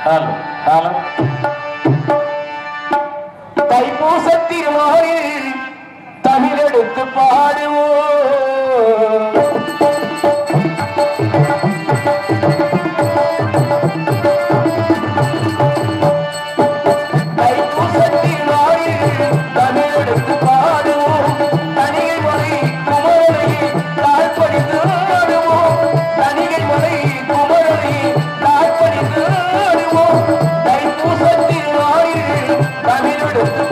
Hello hello தைப்பூசத்தில் மாறி தமிழெடுத்து பாடுவோம் தைப்பூசத்தில் மாறி தமிழெடுத்து பாடுவோம் தனிகை மலை குமரனை தாழ்படித்து ஆடுவோம் தனிகை மலை குமரனை தாழ்படித்து ஆடுவோம் தைப்பூசத்தில் மாறி தமிழெடுத்து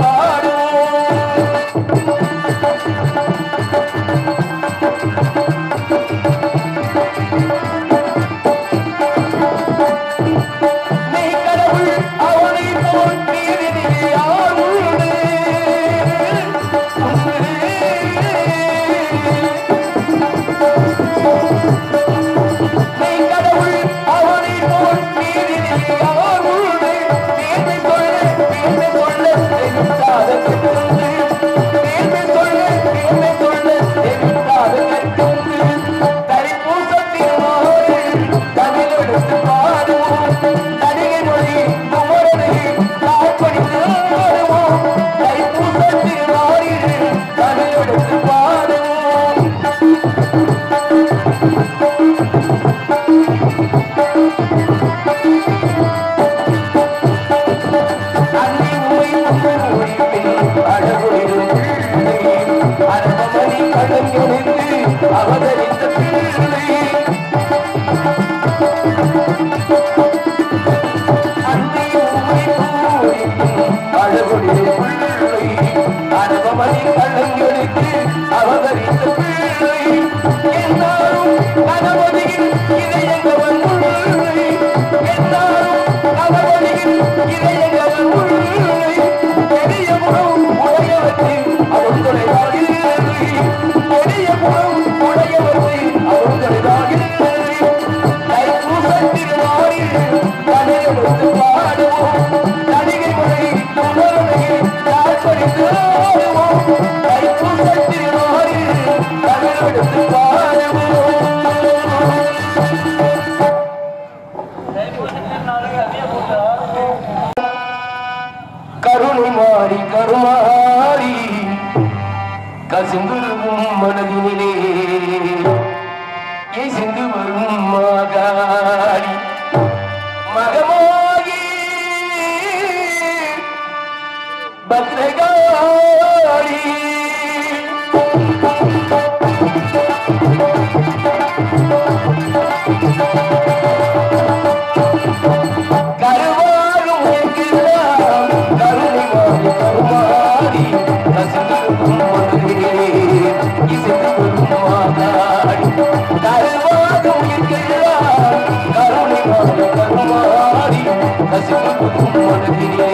கருணை மாறி கருமாறி கசிந்துருவும் மனதினிலே இசைந்து வரும் மாகாரி மகமாகி பத்ரகாரி கருவாரும் என்கிறார் கருணை மாறி கருமாறி கசிந்துருவும் மனதினிலே இசைந்து வரும் மாகாரி கருவாரும் என்கிறார் கருணை மாறி கருமாறி கசிந்துருவும் மனதினிலே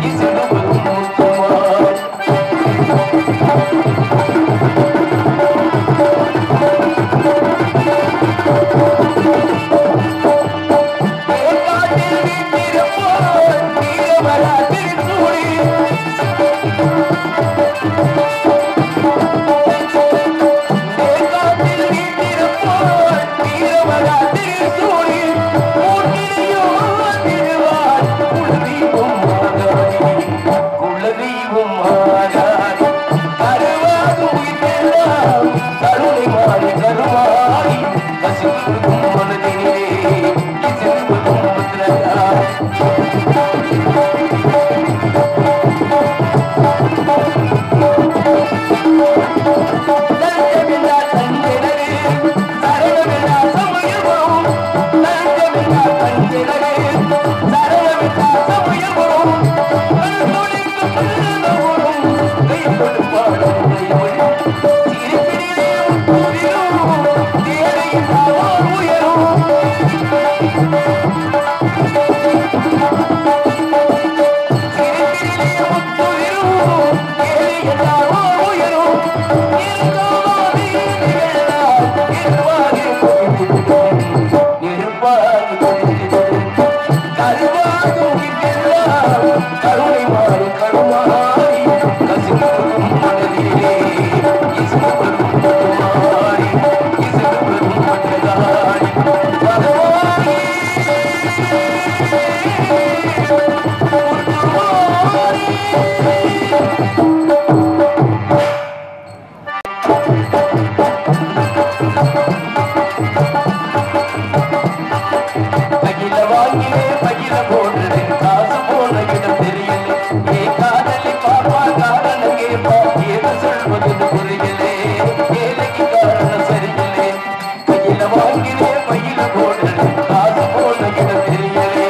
இசைந்து வரும் முத்துமாரி கருமாறி கசிக்கும் மனதிலே இசைந்து வரும் பட்டுமாறி இசைந்து வரும் பட்டுதாரி பகவானே பகில வாங்கிலே பகில போடுறது காசு போன இடம் தெரியலே ஏ காதலி பாப்பா காரணம் கேப்பா ஏது சொல்வது புரியலே ஏழைக்கு காரணம் சரியில்லை பகில வாங்கிலே பகில போடுறது காசு போன இடம் தெரியலே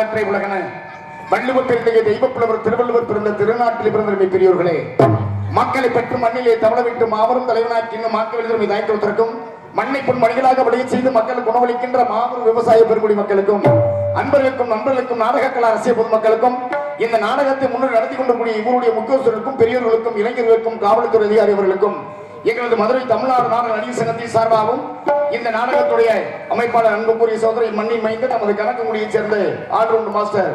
உலகற்றை உலகன வள்ளுவர் பிறந்த தெய்வப்புலவர் திருவள்ளுவர் பிறந்த திருநாட்டில் பிறந்த பெரியோர்களே, மக்களை பெற்று மண்ணிலே தவளவிட்டு மாபெரும் தலைவனாக்கி இன்னும் மாக்க எழுதும் தாய்க்கொத்திற்கும் மண்ணை பொன் மணிகளாக விளைய செய்து மக்களுக்கு உணவளிக்கின்ற மாபெரும் விவசாய பெருங்குடி மக்களுக்கும் அன்பர்களுக்கும் நண்பர்களுக்கும் நாடக கலா அரசியல் பொதுமக்களுக்கும் இந்த நாடகத்தை முன்னர் நடத்தி கொண்டிருக்கூடிய இவருடைய முக்கியஸ்தர்களுக்கும் பெரியோர்களுக்கும் இளைஞர்களுக்கும் காவல்துறை அதிகாரி அவர்களுக்கும் எங்களது மதுரை தமிழ்நாடு நாடக நடிகர் சங்கத்தின் சார்பாகவும் இந்த நாடகத்துடைய அமைப்பாளர் அன்புக்குரிய சோதரி மண்ணின் மைந்த நமது கணக்குமுடியைச் சேர்ந்த ஆல்ரவுண்ட் மாஸ்டர்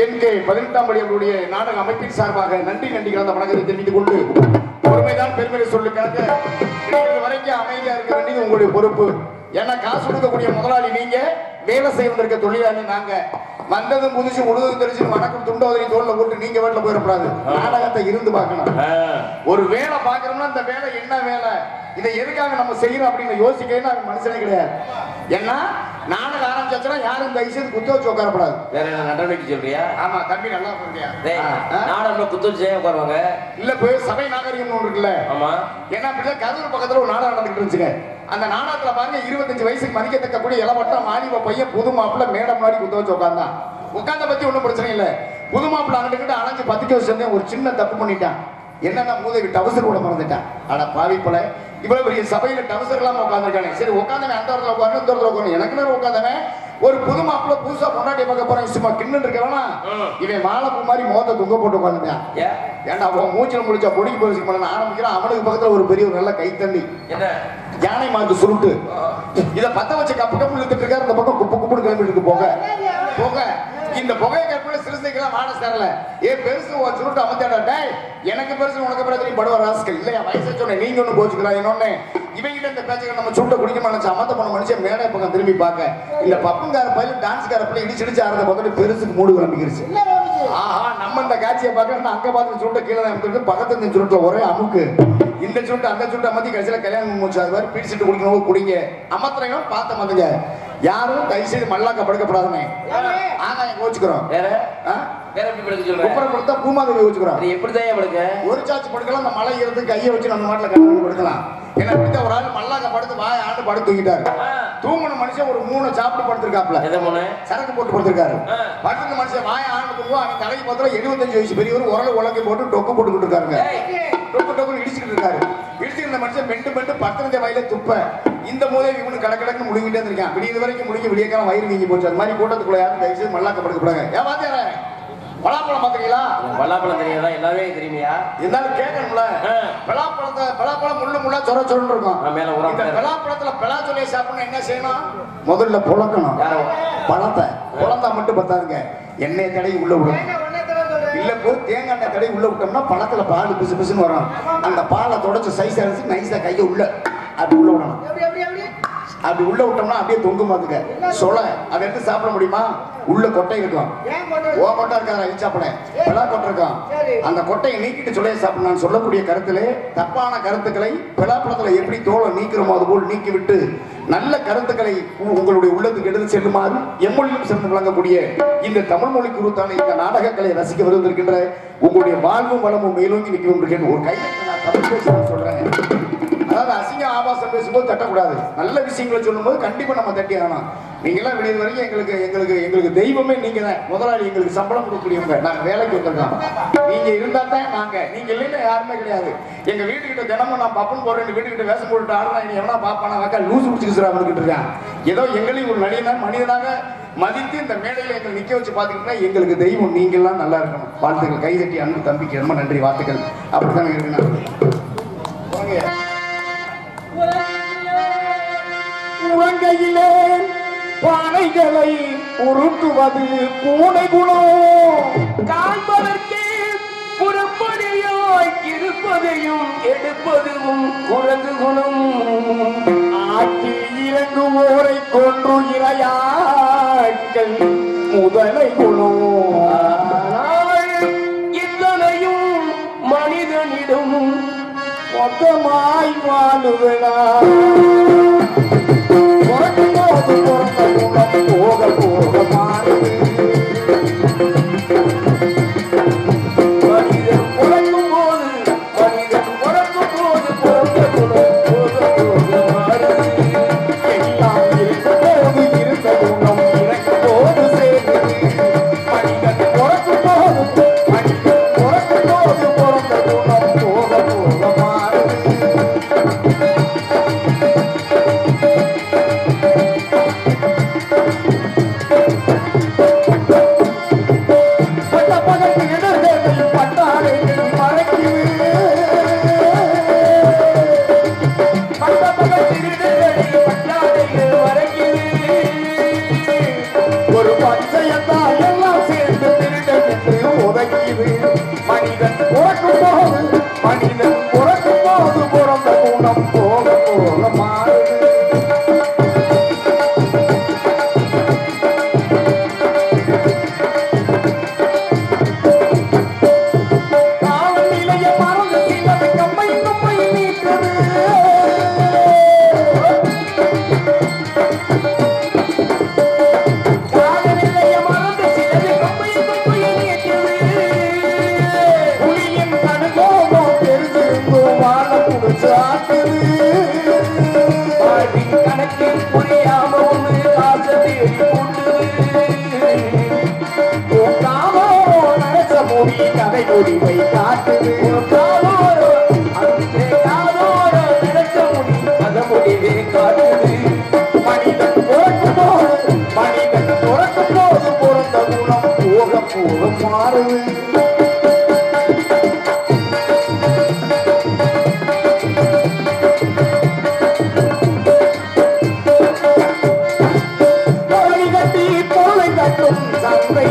NK 18ஆம் படி அவருடைய நாடக அமைப்பின் சார்பாக நன்றி கலந்த வணக்கத்தை தெரிவித்துக் கொண்டு பொறுமைதான் பெருமையை சொல்லுக்காக வரைக்கும் அமைதியா இருக்க வேண்டியது உங்களுடைய பொறுப்பு. ஏன்னா காசு கொடுக்கக்கூடிய முதலாளி நீங்க, வேலை செய்வதற்கு தொழிலாளி நாங்க. வந்ததும் புதுசு உழுதும் தெரிஞ்சு வணக்கம் துண்டோதரி தோல்ல போட்டு நீங்க வீட்டுல போயிடக்கூடாது. நாடகத்தை இருந்து பார்க்கணும். ஒரு வேலை பார்க்கறோம்னா அந்த வேலை என்ன வேலை, இதை எதுக்காக நம்ம செய்யறோம் அப்படின்னு யோசிக்கணும் மனுஷனே கிடையாது. ஏன்னா நாடகம் ஆரம்பிச்சாச்சுன்னா யாரும் இந்த ஐசு குத்த வச்சு உட்காரப்படாது. வேற என்ன நடவடிக்கை சொல்றியா? ஆமா தம்பி நல்லா சொல்றியா? நாடகம் குத்த வச்சு உட்காருவாங்க இல்ல போய் சபை நாகரிகம் ஒன்று இருக்குல்ல. ஆமா. ஏன்னா அப்படிதான் கரூர் பக்கத்துல ஒரு நாடகம் நடந்துட்டு இருந்துச்சுங்க. அந்த நாடகத்துல பாருங்க 25 வயசுக்கு மதிக்கத்தக்க கூடிய இளவட்டம் மாலிவ பையன் புது மாப்பிள்ள மேடம் முன்னாடி குத்த வச்சு உட்கார்ந்தான். உட்கார்ந்த பத்தி ஒன்றும் பிரச்சனை இல்லை. புது மாப்பிள்ள அங்கிட்டு அலைஞ்சு 10 வருஷம் ஒரு சின்ன தப்பு பண்ணிட்டான். என்னன்னா மூதேவி டவுசர் கூட மறந்துட்டான். ஆனா பாவி போல இவ்வளவு பெரிய சபையில டவுசர் இல்லாம உட்காந்துருக்கானே. சரி உட்காந்தவன் அந்த இடத்துல உட்காந்து இந்த இடத்துல உட்காந்து எனக்கு நேரம் உட்காந்தவன் ஒரு புது மாப்பிள்ள புதுசா பொண்டாட்டி பார்க்க போறேன் சும்மா கிண்ணு இருக்கவனா இவன் மாலப்பூ மாதிரி மோத துங்க போட்டு உட்காந்துட்டான். ஏன்டா அவன் மூச்சில முடிச்சா பொடிக்கு போய் பண்ண ஆரம்பிக்கிறான். அவனுக்கு பக்கத்துல ஒரு பெரிய ஒரு நல்ல கைத்தண்ணி யானை மாத்து சுருட்டு இதை பத்த வச்சு கப்பு கப்பு இழுத்துட்டு இருக்காரு. இந்த பக்கம் குப்பு குப்புன்னு கிளம்பிட்டு போக போக இந்த புகையை கற்பனை சிறுசைக்கெல்லாம் வாட சேரல. பெருசு சுருட்டு அமைச்சாடா எனக்கு பெருசு உனக்கு பிறகு படுவ ராஸ்கல் இல்லையா வயசு சொன்ன நீங்க ஒண்ணு போச்சுக்கலாம். இன்னொன்னு இவங்கிட்ட இந்த பேச்சுக்கு நம்ம சுட்ட குடிக்க நினைச்சு அமத்த பண்ண மனுஷன் மேடை பக்கம் திரும்பி பார்க்க இந்த பப்புங்கார பயில டான்ஸ்கார பிள்ளை இடிச்சிடிச்சு ஆறத பக்கத்து பெருசுக்கு மூடு கிளம்பிக்கிருச்சு. ஆஹா நம்ம இந்த காட்சியை பார்க்க அங்க பார்த்து சுட்ட கீழே தான் பக்கத்துல இந்த சுருட்டுல ஒரே அமுக்கு இந்த சுட்டு அந்த சுட்டு அமத்தி கடைசியில கல்யாணம் முடிச்சு அது மாதிரி பிடிச்சிட்டு குடிக்கணும் குடிங்க அமத்திரம் பார்த்த மாத்துங்க. யாரும் கை செய்து மல்லாக்க படுக்கப்படாதுமே. ஆகாயம் கோச்சுக்கிறோம். வேற வேற எப்படி படுக்க சொல்றேன்? குப்பரம் படுத்தா பூமாதேவி கோச்சுக்கிறோம். அது எப்படி தான் படுக்க? ஒரு சாச்சு படுக்கலாம். அந்த மலை இருந்து கையை வச்சு நம்ம நாட்டுல கண்ணு படுக்கலாம். ஏன்னா இப்படி ஒரு ஆள் மல்லாக்க படுத்து வாய ஆண்டு படுத்து தூங்கிட்டாரு. தூங்கின மனுஷன் ஒரு 3 சாப்பிட்டு படுத்திருக்காப்ல. சரக்கு போட்டு படுத்திருக்காரு. படுத்துக்க மனுஷன் வாய ஆண்டு தூங்குவோம். அவன் தலைக்கு பார்த்தா 75 வயசு பெரியவர் உரல உலகை போட்டு டொக்கு போட்டுக்கிட்டு இருக்காருங்க. டொக்கு டொக்கு இடிச்சுக்கிட்டு இருக்காரு. இடிச்சுக்கிற மனுஷன் பெண்டு பத்திரஞ்ச வயல துப்ப இந்த மூதேவி இவனு கடக்கடக்கு முழுங்கிட்டே இருக்கான். விடிய வரைக்கும் முழுங்கி விடியக்காலம் வயிறு வீங்கி போச்சு. அது மாதிரி கூட்டத்துக்குள்ள யாரும் தயவுசெய்து மல்லாக்க படுக்கப்படுங்க. ஏன் வாத்தியார பலாப்பழம் பாத்தீங்களா? பலாப்பழம் தெரியாதா? எல்லாமே தெரியுமையா? இருந்தாலும் கேட்கணும்ல. பலாப்பழம் முள்ளா சொர சொன்னு இருக்கும். இந்த பலாப்பழத்துல பலா சொல்லிய சாப்பிடணும் என்ன செய்யணும்? முதல்ல புழக்கணும். பழத்தை புழந்தா மட்டும் பத்தாதுங்க. எண்ணெய் தடை உள்ள விடும். இல்ல போ தேங்காய் எண்ணெய் தடை உள்ள விட்டோம்னா பழத்துல பால் பிசு பிசுன்னு வரும். அந்த பாலை தொடச்சு சைஸ் அடிச்சு நைஸா கையை உள்ள அப்படி உள்ள விடணும். அப்படி உள்ள விட்டோம்னா அப்படியே தொங்கு மாத்துக்க சொலை அதை எடுத்து சாப்பிட முடியுமா? உள்ள கொட்டை இருக்கும். ஓ கொட்டை இருக்காது அழிச்சாப்பட பிளா கொட்டை இருக்கும். அந்த கொட்டையை நீக்கிட்டு சொல்லையை சாப்பிடணும். சொல்லக்கூடிய கருத்திலே தப்பான கருத்துக்களை பிளாப்பழத்துல எப்படி தோலை நீக்கிறோமோ அது போல் நீக்கிவிட்டு நல்ல கருத்துக்களை உங்களுடைய உள்ளத்துக்கு எடுத்து செல்லுமாறு எம்மொழியும் சிறந்து விளங்கக்கூடிய இந்த தமிழ் மொழி குருத்தான இந்த நாடகங்களை ரசிக்க வருவதற்கின்ற உங்களுடைய வாழ்வும் வளமும் மேலோங்கி நிற்க கொண்டிருக்கேன். ஒரு கையை நான் தமிழ் பேச சொல்றேன். அதாவது அசிங்க ஆபாசம் பேசும்போது தட்டக்கூடாது. நல்ல விஷயங்களை சொல்லும்போது கண்டிப்பா நம்ம தட்டி ஆகணும். நீங்க எல்லாம் விடிய வரைக்கும் எங்களுக்கு தெய்வமே நீங்க தான். முதலாளி எங்களுக்கு சம்பளம் கொடுக்கக்கூடியவங்க. நாங்க வேலைக்கு வந்திருக்கோம். நீங்க இருந்தா தான் நாங்க. நீங்க இல்லைன்னா யாருமே கிடையாது. எங்க வீட்டுக்கிட்ட தினமும் நான் பப்புன்னு போறேன் வீட்டுக்கிட்ட வேஷம் போட்டு ஆடுறேன். நீ எவனா பாப்பானா வாக்கா லூசு பிடிச்சிக்கிட்டு வந்துகிட்டு இருக்கான். ஏதோ எங்களையும் ஒரு மனிதனாக மதித்து இந்த மேடையில எங்களை நிக்க வச்சு பாத்துக்கிட்டா எங்களுக்கு தெய்வம் நீங்க எல்லாம் நல்லா இருக்கணும். வாழ்த்துக்கள். கைதட்டி அன்பு தம்பிக்கு ரொம்ப நன்றி. வாழ்த்துக்கள். அப்படித்தானே இருக்கணும். உலகையிலே பானைகளை உருட்டுவது பூனை குணம். காண்பதற்கே புறப்படியாய் இருப்பதையும் எடுப்பதும் குழந்தை குணம். ஆற்றி இறங்குவோரை கொன்று இரையாட்கள் முதலை குணம். இத்தனையும் மனிதனிடம் மொத்தமாய் வாழுவனா போக போக மாறுது. மனிதன் பிறக்கும் போது போக போக மாறுது. எல்லாம் இருக்கும் போது இருந்த குணம் இறக்கும் போது சேர்ந்து மனிதன் பிறக்கும் போது பிறந்த குணம் போக போக மாறுது. கதை முடிவை காட்டுது முடிவே காட்டுது. மனிதன் பிறக்கும் போது பிறந்த குணம் போக போக மாறுது. சந்தை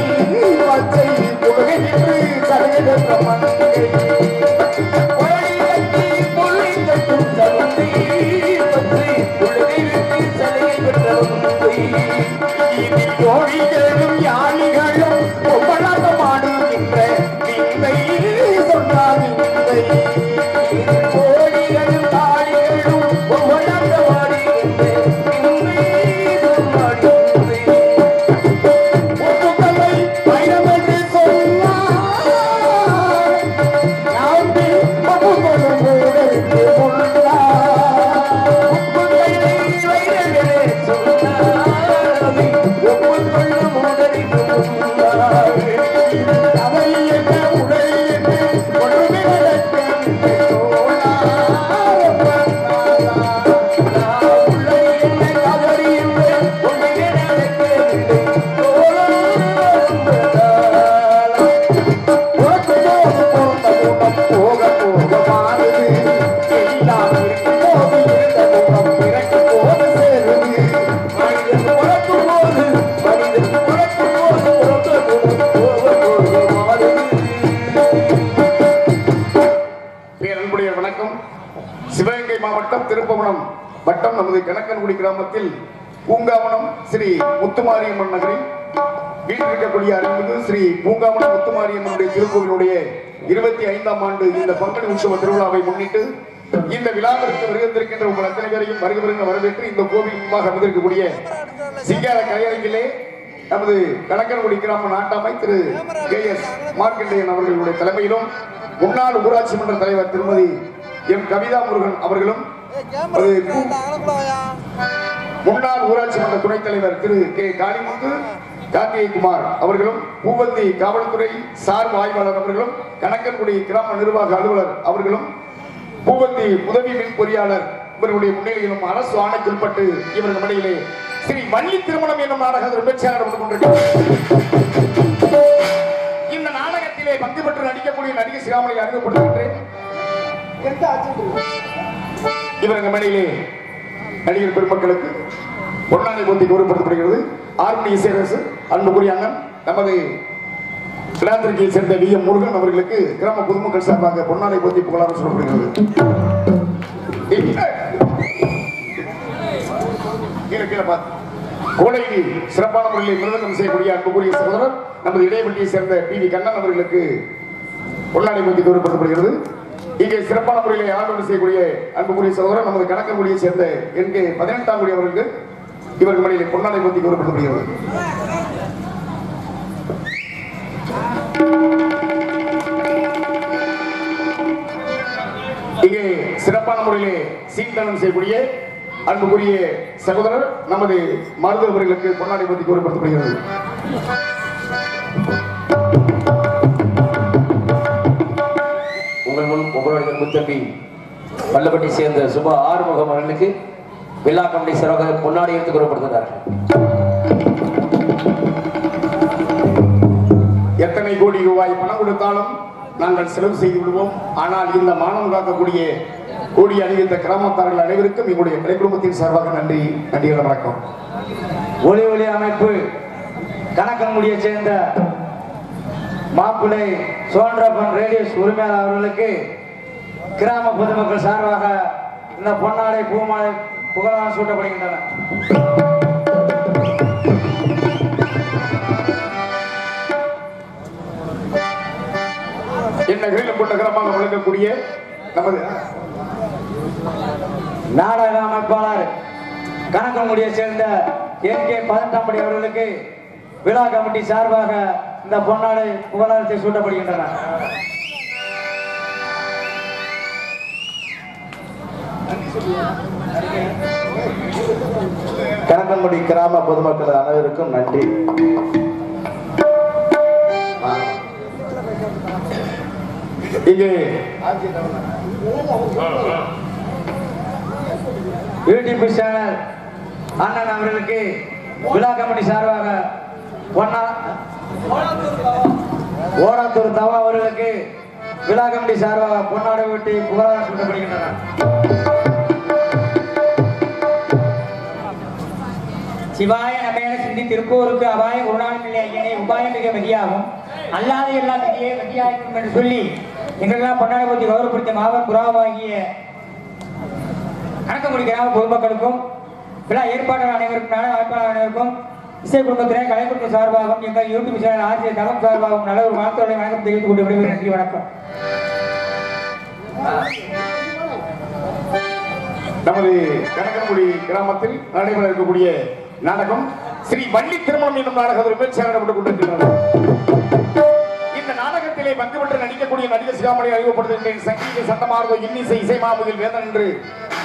பச்சை புகை நின்று சலுகை மங்கை பொருளை கட்டும் சந்தை பச்சை புகை நின்று சலுகை பெற்ற மங்கை இதில் கோழிகளும் யாழிகளும் ஒவ்வொருமாடுகின்ற விந்தை சொன்னார் விந்தை கோழிகளும் யாழிகளும் ஒவ்வொருமாடுகின்ற விந்தை சொன்னார் திருப்பவனம் வட்டம் நமது கணக்கன்குடி கிராமத்தில் பூங்காவனம் ஸ்ரீ முத்துமாரியம்மன் நகரில் வீட்டிருக்கக்கூடிய அருள்மிகு ஸ்ரீ பூங்காவனம் முத்துமாரியம்மனுடைய திருக்கோவிலுடைய 25ஆம் ஆண்டு இந்த பங்குனி உற்சவ திருவிழாவை முன்னிட்டு இந்த விழாவிற்கு வருகின்றிருக்கின்ற உங்கள் அத்தனை பேரையும் வருக வரவேற்று இந்த கோவில் முன்பாக அமைந்திருக்கக்கூடிய சிங்கார கலையரங்கிலே நமது கணக்கன்குடி கிராம நாட்டாமை திரு KS மார்க்கண்டேயன் அவர்களுடைய தலைமையிலும் முன்னாள் ஊராட்சி மன்ற தலைவர் திருமதி எம் கவிதா முருகன் அவர்களும் முன்னாள் ஊராட்சி மன்ற துணைத் தலைவர் திரு கே காளிமுத்து கார்த்திகைக்குமார் அவர்களும் பூவந்தி காவல்துறை சார்பு ஆய்வாளர் அவர்களும் கணக்கன்குடி கிராம நிர்வாக அலுவலர் அவர்களும் பூவந்தி உதவி மின் பொறியாளர் இவர்களுடைய முன்னிலையிலும் அரசு ஆணைக்குட்பட்டு இவர்கள் இடையிலே ஸ்ரீ வள்ளி திருமணம் என்னும் நாடகத்தில் வெற்றியாளர் வந்து கொண்டிருக்கிறார். இந்த நாடகத்திலே பங்கு பெற்று நடிக்கக்கூடிய நடிகை சிகாமலை அறிமுகப்படுத்துகின்றேன். இவரங்க மேடையிலே நடிகர் பெருமக்களுக்கு பொன்னாடை போட்டி கௌரவப்படுத்தப்படுகிறது. ஆர்மி இசையரசு அன்புக்குரிய அண்ணன் நமது கிடாத்திரிக்கையை சேர்ந்த VM முருகன் அவர்களுக்கு கிராம பொதுமக்கள் சார்பாக பொன்னாடை போட்டி புகழாரம் சொல்லப்படுகிறது. கோடையில் சிறப்பான முறையில் மிருதங்கம் செய்யக்கூடிய அன்புக்குரிய சகோதரர் நமது இடைவெளியை சேர்ந்த PV கண்ணன் அவர்களுக்கு பொன்னாடை போட்டி கௌரவப்படுத்தப்படுகிறது. இங்கே சிறப்பான முறையில் ஆதரவு செய்யக்கூடிய அன்புக்குரிய சகோதரர் நமது கணக்கன்குடியை சேர்ந்த NK 18ஆம் குடி அவர்களுக்கு இவர்கள் மனையில் பொன்னாடை போட்டி கௌரவப்படுத்தப்படுகிறது. இங்கே சிறப்பான முறையிலே சீர்தானம் செய்யக்கூடிய அன்புக்குரிய சகோதரர் நமது மருத்துவ அவர்களுக்கு பொன்னாடை போட்டி கௌரவப்படுத்தப்படுகிறது. உங்கள் முன் உங்களுடைய முத்தம்பி வல்லப்பட்டி சேர்ந்த சுபா ஆறுமுகம் அவர்களுக்கு விழா கமிட்டி சிறப்பாக பொன்னாடை எடுத்து கூறப்படுகிறார்கள். எத்தனை கோடி ரூபாய் பணம் கொடுத்தாலும் நாங்கள் செலவு செய்து விடுவோம். ஆனால் இந்த மானம் காக்கக்கூடிய கோடி அணிவித்த கிராமத்தார்கள் அனைவருக்கும் எங்களுடைய கலை குடும்பத்தின் சார்பாக நன்றி வணக்கம். ஒளி ஒளி அமைப்பு கணக்கன்குடியை சேர்ந்த மாப்பிள்ளை சோழரப்பன் ரேடியோஸ் உரிமையாளர் அவர்களுக்கு கிராம பொதுமக்கள் சார்பாக இந்த பொன்னாடை பூமாலை புகழாரம் சூட்டப்படுகின்றன. என்ன கேள்வி கொண்ட கிரமாக விளங்கக்கூடிய நமது நாடக அமைப்பாளர் கணக்கங்குடியை சேர்ந்த என்.கே. 18 அவர்களுக்கு விழா கமிட்டி சார்பாக இந்த பொன்னாடை புகழாரத்தை சூட்டப்படுகின்றன. கணக்கன்குடி கிராம பொதுமக்கள் அனைவருக்கும் நன்றி. இங்கே யூடியூப் சேனல் அண்ணன் அவர்களுக்கு விழா கமிட்டி சார்பாக ஓராத்தூர் தவா அவர்களுக்கு விழா கமிட்டி சார்பாக பொன்னாடை வெட்டி புகழாரம் சூட்டப்படுகின்றன. சிவாய நமேன சிந்தி திருப்பூருக்கு அபாய குருநாதனில்லை ஐயனை உபாயம் மிக மெதியாகும் அல்லாத எல்லாம் மிகையே மெதியாகும் என்று சொல்லி எங்களெல்லாம் பொன்னாடை பற்றி கௌரவப்படுத்த மாவட்ட புறாவாகிய கணக்கங்குடி கிராம பொதுமக்களுக்கும் விழா ஏற்பாட்டாளர் அனைவருக்கும் நாடக அமைப்பாளர் அனைவருக்கும் இசை குடும்பத்தினர் கலை குடும்ப சார்பாகவும் எங்கள் யூடியூப் சேனல் ஆசிரியர் தளம் சார்பாகவும் நல்ல ஒரு வாழ்த்துக்களை வணக்கம் தெரிவித்துக் கொண்டு விடுவது. நன்றி, வணக்கம். நமது கணக்கன்குடி கிராமத்தில் நடைபெற இருக்கக்கூடிய நாடகம் ஸ்ரீ வள்ளி திருமணம் என்னும் நாடகம் முயற்சி நடப்பட்டுக் கொண்டிருக்கிறது. இந்த நாடகத்திலே பங்கு பெற்று நடிக்கக்கூடிய நடிகர் சிகாமணி அறிவுப்படுத்துகின்றேன். சங்கீத சட்டமார்வ இன்னிசை இசை மாமுகில் வேதன் என்று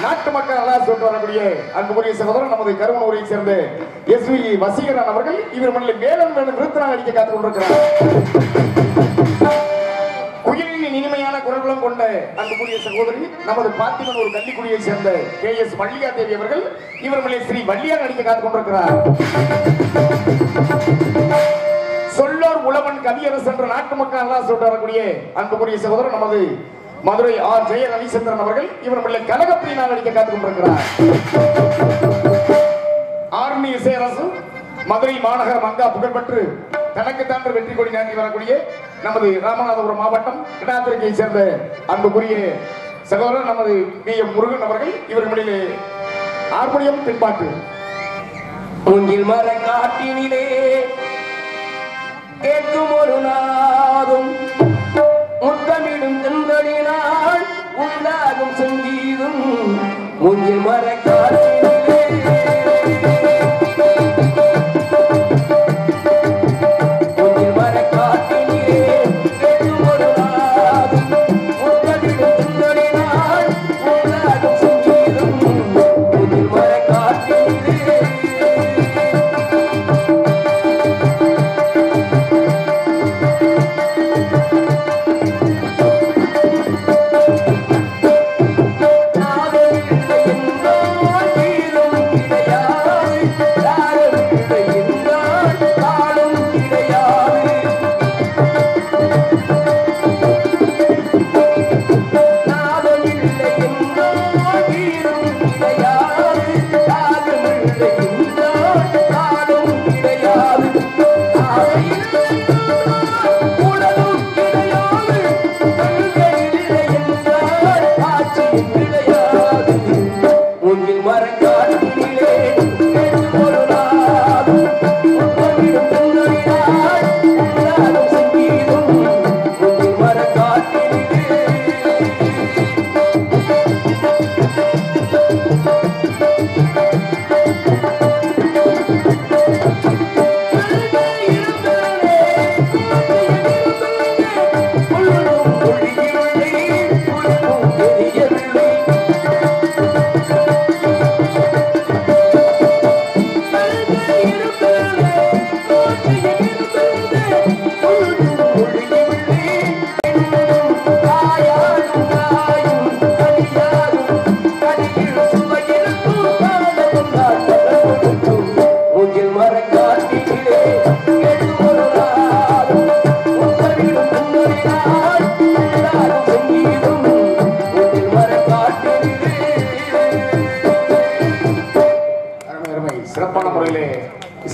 நாட்டு மக்கள் நல்லா சொல்லிட்டு வரக்கூடிய அன்புக்குரிய சகோதரர் நமது கருவனூரை சேர்ந்த எஸ்.வி. வசீகரன் அவர்கள் இவர் மண்ணில் வேதன் வேணும் நிறுத்தினால் நடிக்க காத்துக் கொண்டிருக்கிறார். குயிலின் இனிமையான குரல்களும் கொண்ட அன்புக்குரிய சகோதரி நமது பாத்திமன் ஒரு கள்ளிக்குடியை சேர்ந்த கே.எஸ். வள்ளியா தேவி அவர்கள் இவர் மண்ணில் ஸ்ரீ வள்ளியா நடிக்க காத்துக் கொண்டிருக்கிறார். சொல்லோர் உழவன் கவியரசு என்ற நாட்டு மக்கள் நல்லா சொல்லிட்டு வரக்கூடிய அன்புக்குரிய சகோதரர் நமது மதுரை ஆர். ஜெய ரவிச்சந்திரன் அவர்கள் இவர் மல்ல கலகப்பிரியா நடிக்க காத்துக் கொண்டிருக்கிறார். ஆர்மி இசையரசு மதுரை மாநகர மங்கா புகழ்பெற்று தனக்கு தாண்டு வெற்றி கொடி நாட்டி வரக்கூடிய நமது ராமநாதபுரம் மாவட்டம் கிடாத்திரிக்கையை சேர்ந்த அன்புக்குரிய சகோதரர் நமது பி.எம். முருகன் அவர்கள் இவர் மொழியிலே ஆர்மோனியம் பின்பாட்டு. மூங்கில் மர காட்டினிலே கேட்கும் ஒரு நாதும் முத்தமிடும் தென்படினால் உண்டாகும் சங்கீதம். மூங்கில் மர காட்டினிலே நாதே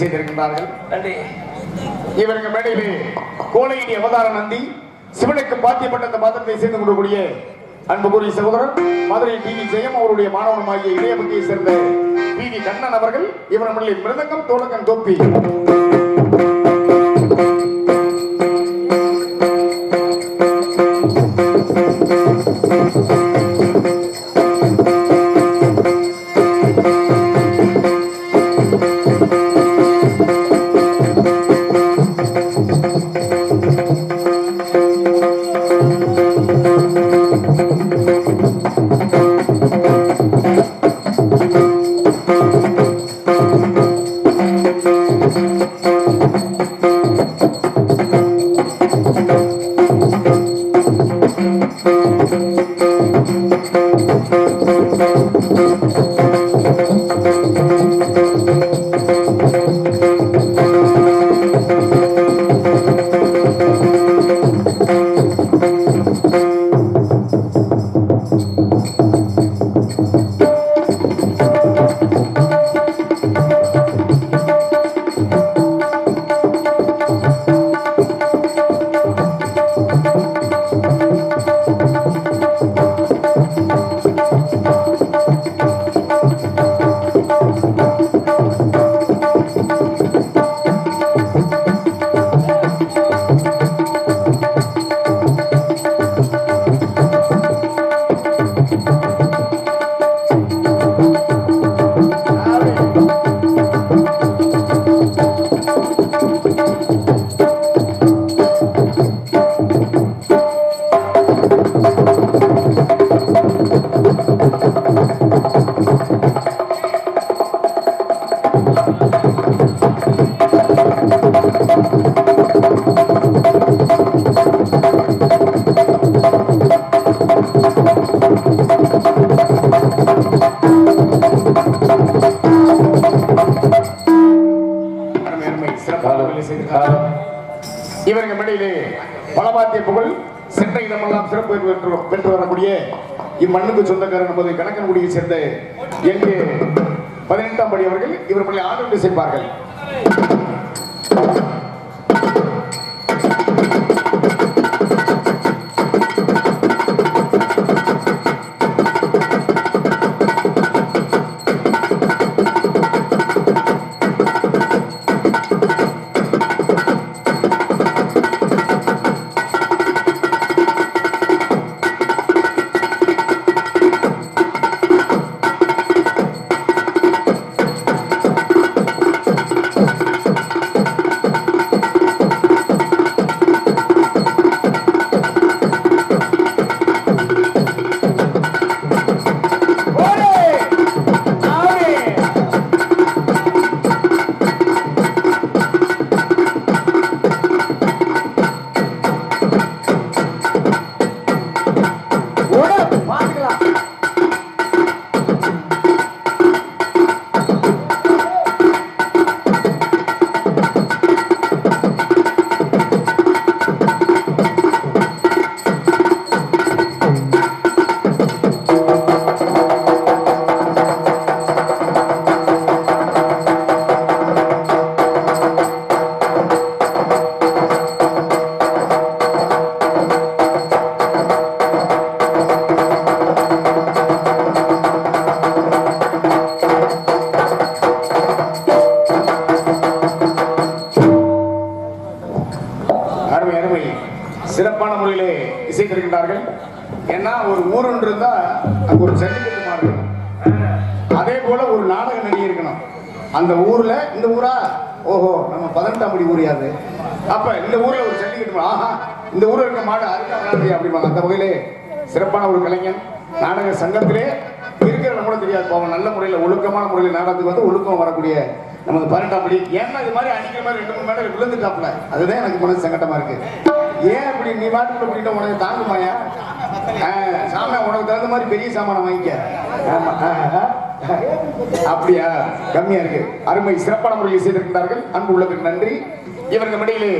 இசைத்திருக்கின்றார்கள். நன்றி. இவருக்கு மேடையிலே கோலையிடி அவதார நந்தி சிவனுக்கு பாத்தியப்பட்ட அந்த பாத்திரத்தை சேர்ந்து கொள்ளக்கூடிய அன்புக்குரிய சகோதரர் மதுரை டிவி ஜெயம் அவருடைய மாணவனுமாகிய இளையபதியை சேர்ந்த டிவி கண்ணன் அவர்கள் இவர் மிருதங்கம் தோலகன் தொப்பி இவருக்கு மேடையிலே பலபாத்திய புகழ் சென்ற இடமெல்லாம் சிறப்பு பெற்று வரக்கூடிய இம்மண்ணுக்கு சொந்தக்காரர் என்பதை கணக்கன்குடியை சேர்ந்த எங்கே 18ஆம் படி அவர்கள் இவர் மேலே ஆண்டு செய்வார்கள். சிறப்பான முறையிலே இசைத்திருக்கின்றார்கள். ஏன்னா ஒரு ஊர் ஒன்று இருந்தா அங்க ஒரு ஜல்லிக்கட்டு மாடு இருக்கணும், அதே போல ஒரு நாடக நடிகை இருக்கணும். அந்த ஊர்ல இந்த ஊரா ஓஹோ நம்ம 18ஆம் படி ஊர் யாது அப்ப இந்த ஊர்ல ஒரு ஜல்லிக்கட்டு மாடு ஆஹா இந்த ஊர்ல இருக்க மாடு அருக்கா விளையாடுறியா அப்படிம்பாங்க. அந்த வகையிலே சிறப்பான ஒரு கலைஞன் நாடக சங்கத்திலே இருக்கிற கூட தெரியாது போவோம். நல்ல முறையில் ஒழுக்கமான முறையில் நாடகத்துக்கு வந்து ஒழுக்கம் வரக்கூடிய நமது 18ஆம் படி. ஏன்னா இது மாதிரி அடிக்கிற மாதிரி 2-3 மேடம் விழுந்துட்டாப்ல, அதுதான் எனக்கு மனசு சங்கட்டமா இருக்கு. ஏன் அப்படி நீ மாட்டுக்குள்ள போயிட்டு உனக்கு தாங்குமாயா சாமி உனக்கு தகுந்த மாதிரி பெரிய சாமானம் வாங்கிக்க அப்படியா கம்மியா இருக்கு. அருமை சிறப்பான முறையில் செய்திருக்கிறார்கள். அன்பு உள்ளதுக்கு நன்றி. இவருக்கு மடியிலே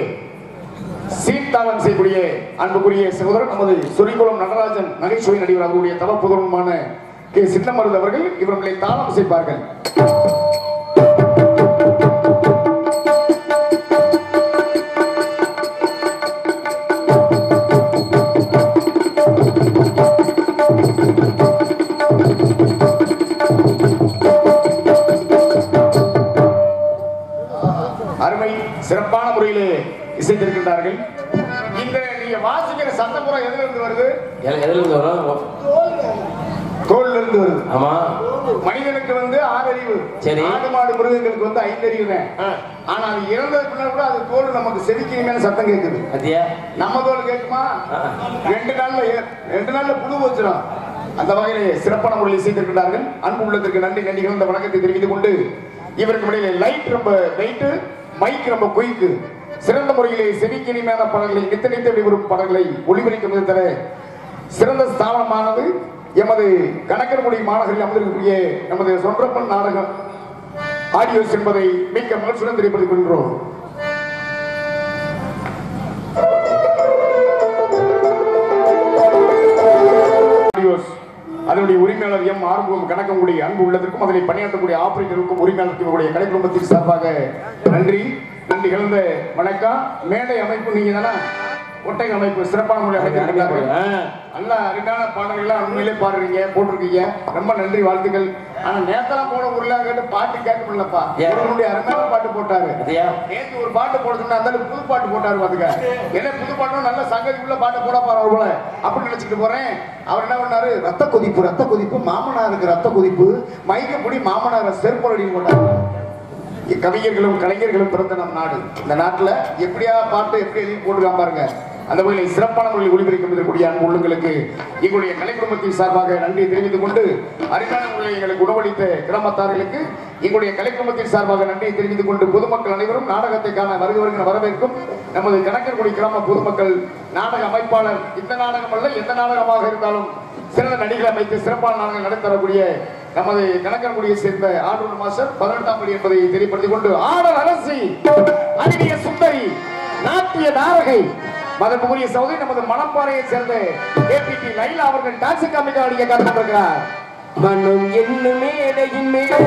சீட்டாளன் செய்யக்கூடிய அன்புக்குரிய சகோதரர் நமது சுரிகுளம் நடராஜன் நகைச்சுவை நடிகர் அவருடைய தவ புதருமான கே சின்னமருது அவர்கள் இவர்களை தாளம் செய்வார்கள். எதுல இருந்து வருது? எதுல இருந்து வரும்? தோல்ல இருந்து வருது. ஆமா. மனிதனுக்கு வந்து 6 அறிவு. சரி. ஆடு மாடு மிருகங்களுக்கு வந்து 5 அறிவு தான். ஆனா அது இறந்தது பின்னாடி கூட அது தோல் நமக்கு செதுக்கின சத்தம் கேட்குது. அதியா நம்ம தோல் கேட்குமா? 2 நாள்ல புழு வச்சிடும். அந்த வகையிலே சிறப்பான முறையில் செய்திருக்கிறார்கள். அன்பு உள்ளதற்கு நன்றி நன்றிகள் இந்த வணக்கத்தை தெரிவித்துக் கொண்டு இவருக்கு இடையிலே லைட் ரொம்ப வெயிட், மைக் ரொம்ப குயிக்கு, சிறந்த முறையிலே செவிக்கினிமையான பாடல்களை நித்த வெளிவரும் பாடல்களை ஒளிபரிக்கும் தர சிறந்த ஸ்தாபனமானது எமது கணக்கன்குடி மாநகரில் அமர்ந்திருக்கக்கூடிய நமது சொன்றப்பன் நாடகம் ஆடியோஸ் என்பதை மிக்க மகிழ்ச்சியுடன் தெரியப்படுத்திக் கொள்கிறோம். அதனுடைய உரிமையாளர் எம் ஆர்வம் கணக்கங்குடி அன்பு உள்ளதற்கும் அதில் பணியாற்றக்கூடிய ஆபரேட்டருக்கும் உரிமையாளர்களுடைய கலை குடும்பத்தின் சார்பாக நன்றி கலந்த வணக்கம். மேடை அமைப்பு நீங்க தானே ஒட்டை அமைப்பு சிறப்பான முறை அமைச்சிருக்கிறார்கள். நல்ல அருமையான பாடல்கள்லாம் உண்மையிலே பாடுறீங்க, போட்டிருக்கீங்க. ரொம்ப நன்றி, வாழ்த்துக்கள். ஆனா நேத்தெல்லாம் போன ஊர்ல கேட்டு பாட்டு கேட்க முடியலப்பா. என்னுடைய அருமையான பாட்டு போட்டாரு. நேற்று ஒரு பாட்டு போடுறதுன்னா அந்த புது பாட்டு போட்டாரு பாத்துக்க. ஏன்னா புது பாட்டும் நல்ல சங்கதிக்குள்ள பாட்டை போட பாரு போல அப்படின்னு நினைச்சிட்டு போறேன். அவர் என்ன பண்ணாரு? ரத்த கொதிப்பு மாமனாருக்கு ரத்த கொதிப்பு, மைக்கப்படி மாமனார செருப்படி போட்டாரு. கவிஞர்களும் கலைஞர்களும் பிறந்த நம் நாடு. இந்த நாட்டுல எப்படியா பாட்டு எப்படி எழுதி போட்டுக்காம பாருங்க. அந்த வகையில் சிறப்பான முறையில் ஒளிபரிக்கக்கூடிய அன்பு உள்ளங்களுக்கு எங்களுடைய கலை குடும்பத்தின் சார்பாக நன்றியை தெரிவித்துக் கொண்டு அருமையான முறையில் எங்களுக்கு உணவளித்த கிராமத்தார்களுக்கு எங்களுடைய கலை குடும்பத்தின் சார்பாக நன்றியை தெரிவித்துக் கொண்டு பொதுமக்கள் அனைவரும் நாடகத்தை காண வருகிற வரவேற்கும் நமது கணக்கன்குடி கிராம பொதுமக்கள் நாடக அமைப்பாளர் இந்த நாடகம் அல்ல எந்த நாடகமாக இருந்தாலும் சிறந்த நடிகளை அமைத்து சிறப்பான நாடகம் நடத்தரக்கூடிய நமது கணக்கன்குடியை சேர்ந்த ஆடூர் மாஸ்டர் 18ஆம் படி என்பதை தெரியப்படுத்திக் கொண்டு ஆடல் அரசி அழகிய சுந்தரி நாட்டிய நாரகை மதத்துக்குரிய சகோதரி நமது மணப்பாறையை சேர்ந்த ஏபிடி லைலா அவர்கள் டான்ஸ் காமிக்க அடிக்க காத்திருக்கிறார். மனம் என்னும் மேடையின் மேலே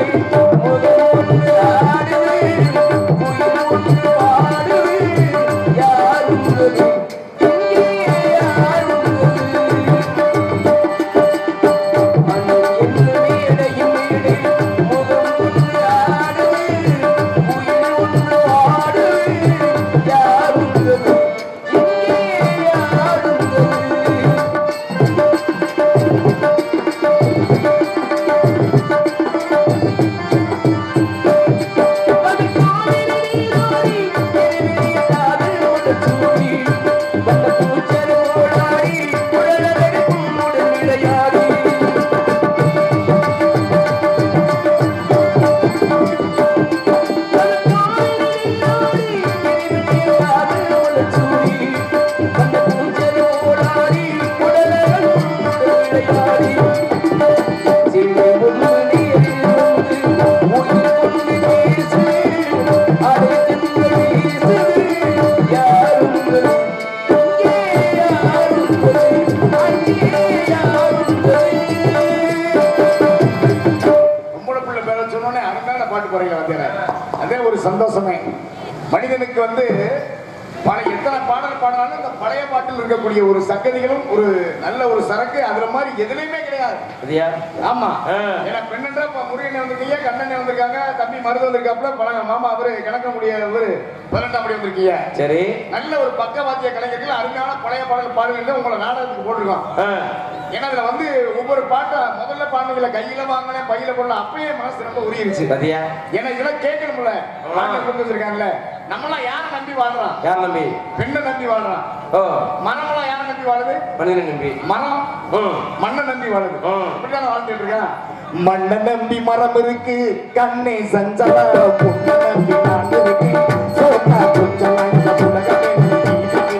அதே ஒரு சந்தோஷமே. மனிதனுக்கு வந்து எத்தனை பாடல் பாடலாலும் இந்த பழைய பாட்டில் இருக்கக்கூடிய ஒரு சங்கதிகளும் ஒரு நல்ல ஒரு சரக்கு அதுல மாதிரி எதுலையுமே கிடையாது. ஆமா, ஏன்னா பெண்ணென்ற முருகனை வந்திருக்கீங்க, கண்ணனை வந்திருக்காங்க, தம்பி மருது வந்திருக்காப்புல, பழங்க மாமா அவரு கணக்கக்கூடிய ஒரு 18ஆம் படி வந்திருக்கீங்க. சரி, நல்ல ஒரு பக்கவாத்திய கலைஞர்கள் அருமையான பழைய பாடல் பாடுங்க உங்களை நாடகத்துக்கு போட்டிருக்கோம். ஏன்னா அதுல வந்து ஒவ்வொரு பாட்டை முதல்ல பாடுகளை கையில வாங்கினேன் பையில போடல அப்பயே மனசு ரொம்ப உரியிருச்சு. ஏன்னா இதெல்லாம் கேட்கணும்ல, பாட்டை கொண்டு வச்சிருக்காங்கல்ல. நம்மளாம் யாரை நம்பி வாழ்றான்? யார் நம்பி? பெண்ணை நம்பி வாழ்றான். மரம்லாம் யாரை நம்பி வாழுது? மனிதனை நம்பி. மரம் மண்ணை நம்பி வாழுது. இப்படிதான வாழ்ந்துட்டு இருக்கேன். மண்ணை நம்பி மரம் இருக்கு, கண்ணே சஞ்சலா, பொண்ணை நம்பி நான் இருக்கு, சோட்டா கொஞ்சம் இந்த உலகமே கொஞ்சம்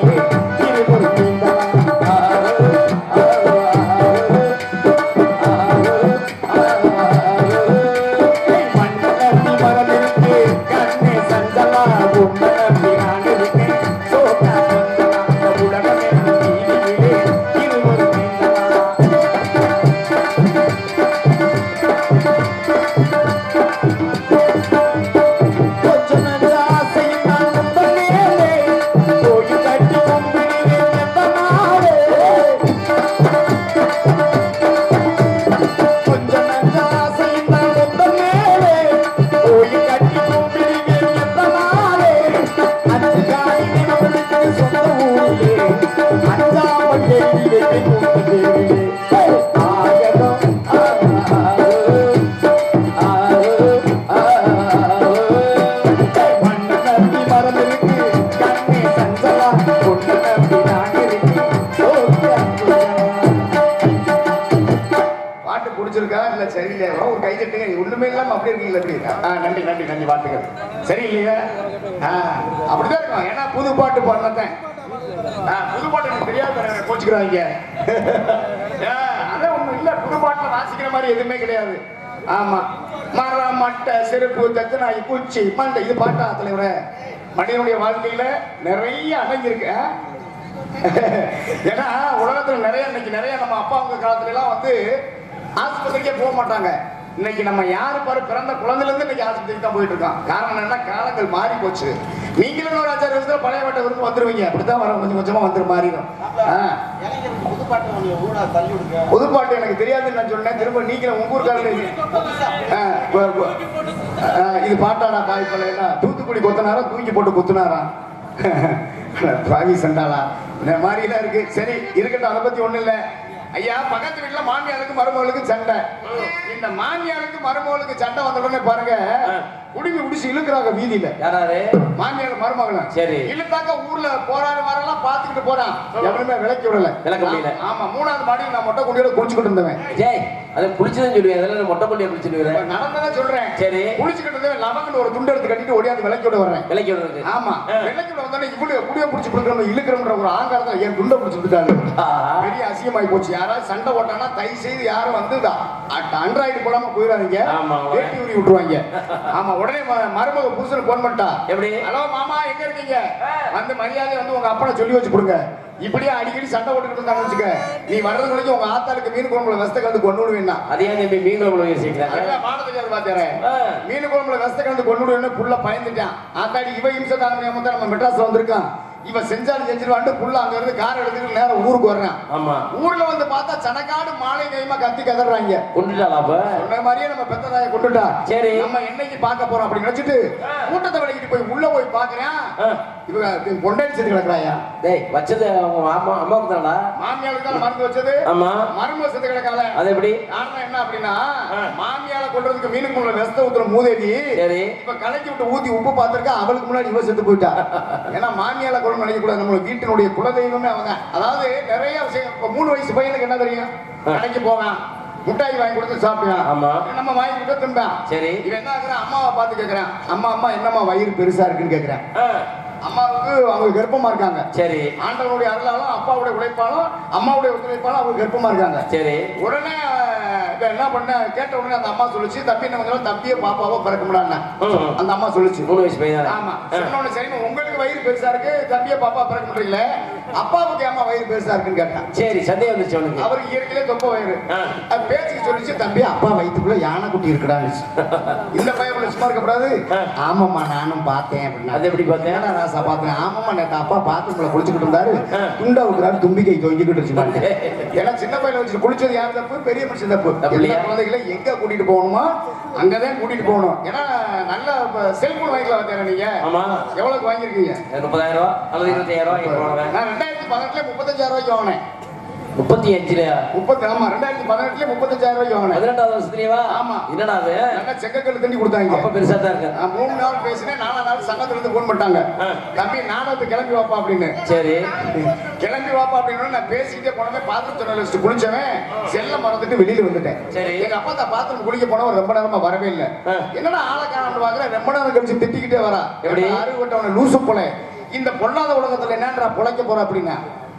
பாட்டு பிடிச்சிருக்கா இல்ல சரியில்லையா ஒரு கை தட்டுங்க. ஒண்ணுமே இல்லாம அப்படியே இருக்கீங்களா? எப்படி? நன்றி நன்றி நன்றி வாழ்த்துக்கள். சரியில்லையா? அப்படிதான் இருக்கும். ஏன்னா புது பாட்டு பாடினேன். புது பாட்டு எனக்கு தெரியாத கோச்சுக்கிறாங்க. அதான் ஒண்ணும் இல்ல, புது பாட்டுல வாசிக்கிற மாதிரி எதுவுமே கிடையாது. ஆமா, மரம் மட்டை செருப்பு தத்துனாய் பூச்சி மண்டை இது பாட்டா தலைவர மனிதனுடைய வாழ்க்கையில நிறைய அடங்கியிருக்கு. ஏன்னா உலகத்துல நிறைய நம்ம அப்பா அவங்க காலத்துல எல்லாம் வந்து ஆஸ்பத்திரிக்கே போக மாட்டாங்க. இன்னைக்கு நம்ம யாரு பாரு பிறந்த குழந்தைல இருந்து இன்னைக்கு ஆஸ்பத்திரிக்கு தான் போயிட்டு இருக்கோம். காரணம் என்ன? காலங்கள் மாறி போச்சு. நீங்களும் ஒரு 5-6 வருஷத்துல பழைய பாட்டை விருந்து வந்துருவீங்க. அப்படித்தான் வர கொஞ்சம் கொஞ்சமா வந்துரு மாறிடும். புதுப்பாட்டு எனக்கு தெரியாதுன்னு நான் சொன்னேன். திரும்ப நீங்களும் உங்க ஊருக்காரங்க இது பாட்டாடா பாய்ப்பல தூத்துக்குடி கொத்தனாரா தூக்கி போட்டு குத்துனாரா பாவி சண்டாளா இந்த மாதிரி எல்லாம் இருக்கு. சரி இருக்கட்டும், அதை பத்தி ஒண்ணு இல்ல. ஐயா, பக்கத்து வீட்டுல மாமியாருக்கு மருமகளுக்கு சண்டை. இந்த மாமியாருக்கு மருமகளுக்கு சண்டை வந்த உடனே பாருங்க, குடிமை முடிச்சு இழுக்கிறாங்க வீதியில. யாராரு? மாமியார் மருமகளும். சரி, இழுத்தாக்க ஊர்ல போறாரு வரலாம் பாத்துக்கிட்டு போறான். எவனுமே விளக்கி விடல, விளக்க முடியல. ஆமா, 3வது மாடியில் நான் மொட்டை குண்டியோட குளிச்சுக்கிட்டு இருந்தேன். ஜெய், அதை குளிச்சுதான் சொல்லுவேன். அதெல்லாம் மொட்டை குண்டியை குளிச்சுடுவேன். நடந்ததான் சொல்றேன். சரி, குளிச்சுக்கிட்டு இருந்தேன். லவங்கன்னு ஒரு துண்டு எடுத்து கட்டிட்டு ஓடியாந்து விளக்கி விட வர்றேன். விளக்கி விடுறது? ஆமா, விளக்கி விட வந்தானே இவ்வளவு குடியை பிடிச்சி கொடுக்குறோம் இழுக்கிறோம்ன்ற ஒரு ஆங்காரத்துல என் துண்டை பிடிச்சி விட்டுட்டாங்க. பெரிய அசிங்கமாயி போச்சு. யாராவது சண்டை போட்டானா தயவு செய்து யாரும் வந்து ஆண்ட்ராய்டு போடாம போயிடாதீங்க, வேட்டி உரி விட்டுருவாங்க. ஆமா, உடனே மருமக புருஷனுக்கு போன் பண்ணிட்டா. எப்படி? ஹலோ மாமா, எங்க இருக்கீங்க? வந்து மரியாதை வந்து உங்க அப்பனை சொல்லி வச்சு கொடுங்க. இப்படியே அடிக்கடி சண்டை போட்டுக்கிட்டு இருந்தாங்க வச்சுக்க, நீ வர்றது வரைக்கும் உங்க ஆத்தாளுக்கு மீன் குழம்புல வெஸ்த கலந்து கொண்டு விடுவேன்னா. அதே மீன் குழம்புல மாடத்துக்கு பாத்தாரு. மீன் குழம்புல வெஸ்த கலந்து கொண்டு விடுவேன்னு புள்ள பயந்துட்டான். ஆத்தாடி இவ இம்சை தாங்க நம்ம மெட்ராஸ்ல வந்திருக்கான். இவ செஞ்சாலும் செஞ்சிருவான்ட்டு புள்ள அங்க இருந்து கார் எடுத்துட்டு நேரம் ஊருக்கு வர்றான். ஆமா, ஊர்ல வந்து பார்த்தா சனக்காடு மாலை கைமா கத்தி கதறாங்க. கொண்டுட்டாளா? அப்ப சொன்ன மாதிரியே நம்ம பெத்ததாய கொண்டுட்டா. சரி, நம்ம என்னைக்கு பார்க்க போறோம் அப்படின்னு நினைச்சிட்டு கூட்டத்தை விலகிட்டு போய் உள்ள போய் பாக்குறேன். இவங்க பொண்டாடி செஞ்சு கிடக்குறாயா? டேய், வச்சது அவங்க அம்மாவுக்கு தானடா, மாமியாளுக்கு தான் மருந்து வச்சது. ஆமா, மருமக செத்து கிடக்கால. அது எப்படி? காரணம் என்ன அப்படின்னா, மாமியால கொள்றதுக்கு மீனுக்குள்ள வெஸ்த ஊத்துற மூதேவி. சரி, இப்ப கலக்கி விட்டு ஊத்தி உப்பு பார்த்திருக்கா. அவளுக்கு முன்னாடி இவ செத்து போயிட்டா. ஏன்னா மாமியால கொள்ள நினைக்க கூடாது. நம்ம வீட்டினுடைய குலதெய்வமே அவங்க. அதாவது நிறைய விஷயம். இப்ப 3 வயசு பையனுக்கு என்ன தெரியும்? கடைக்கு போவான், முட்டாய் வாங்கி கொடுத்து சாப்பிடுவான். ஆமா, நம்ம வாங்கி கொடுத்து தின்பான். சரி, இவன் என்ன ஆகுறான்? அம்மாவை பார்த்து கேட்கிறான். அம்மா என்னம்மா வயிறு பெருசா இருக்குன்னு கேட்கிறேன். அம்மாவுக்கு அவங்க கர்ப்பமா இருக்காங்க. சரி, ஆண்டவனுடைய அருளாலும் அப்பாவுடைய உழைப்பாலும் அம்மாவுடைய ஒத்துழைப்பாலும் அவங்க கர்ப்பமா இருக்காங்க. சரி, உடனே என்ன பண்ண கேட்ட உடனே அந்த அம்மா சொல்லுச்சு, தம்பி என்ன கொஞ்சம் தம்பியே பாப்பாவோ பிறக்க முடியாதுன்னா அந்த அம்மா சொல்லுச்சு. 3 வயசு பையன். ஆமா, சொன்னோட சரி உங்களுக்கு வயிறு பெருசா இருக்கு, தம்பியே பாப்பா பிறக்க முடியல, அப்பாவுக்கு அம்மா வயிறு பெருசா இருக்குன்னு கேட்டான். சரி, சந்தேகம் வந்துச்சு அவனுக்கு. அவருக்கு இயற்கையிலே தொப்ப வயிறு. அது பேச்சுக்கு சொல்லிச்சு, தம்பி அப்பா வயிற்றுக்குள்ள யானை குட்டி இருக்குடான்னு. இந்த பையன் சும்மா இருக்கக்கூடாது. ஆமாம்மா நானும் பார்த்தேன் அப்படின்னா. அது எப்படி பார்த்தேன்? ராசா பார்த்தேன். ஆமாம்மா நேற்று அப்பா பாத்ரூம்ல குளிச்சுக்கிட்டு இருந்தாரு, துண்டா ஊத்துறாரு, தும்பிக்கை தொங்கிக்கிட்டு இருந்துச்சு. ஏன்னா சின்ன பையனை வச்சு குளிச்சது யார் தப்பு? பெரிய மனுஷன் தப்பு. குழந்தைகளை எங்க கூட்டிட்டு போகணுமோ அங்கதான் கூட்டிட்டு போகணும். ஏன்னா நல்ல செல்போன் வாங்கிக்கலாம் பார்த்தேன். நீங்க எவ்வளவுக்கு வாங்கிருக்கீங்க? 30,000 ரூபாய் அல்லது 25,000 ரூபாய். நான் 2018 35,000 ரூபாய்க்கு வாங்கினேன். 35 ஆமா, 2018 35,000 ரூபாய்க்கு வாங்கினேன். 18வது வருஷத்துலயா? ஆமா. என்னடா அது? நல்லா செக்கக்கல் தண்ணி கொடுத்தாங்க. அப்ப பெருசா தான் இருக்கு. நான் 3 நாள் பேசினேன். 4 நாள் சங்கத்துல இருந்து போன் பண்ணிட்டாங்க, தம்பி நாடகத்துக்கு கிளம்பி வாப்பா அப்படின்னு. சரி, கிளம்பி வாப்பா அப்படின்னு நான் பேசிக்கிட்டே போனவே பாத்ரூம் துணை வச்சு குளிச்சவன் செல்ல மறந்துட்டு வெளியில வந்துட்டேன். சரி, எங்க அப்பா தான் பாத்ரூம் குளிக்க போனவன் ரொம்ப நேரமா வரவே இல்லை. என்னடா ஆளை காணாம வாங்குற, ரொம்ப நேரம் கழிச்சு திட்டிக்கிட்டே வரா. எப்படி? அறுவட்டவனை லூசு போல இந்த பொல்லாத உலகத்துல என்னன்றா பொழைக்க போற அப்படின்னா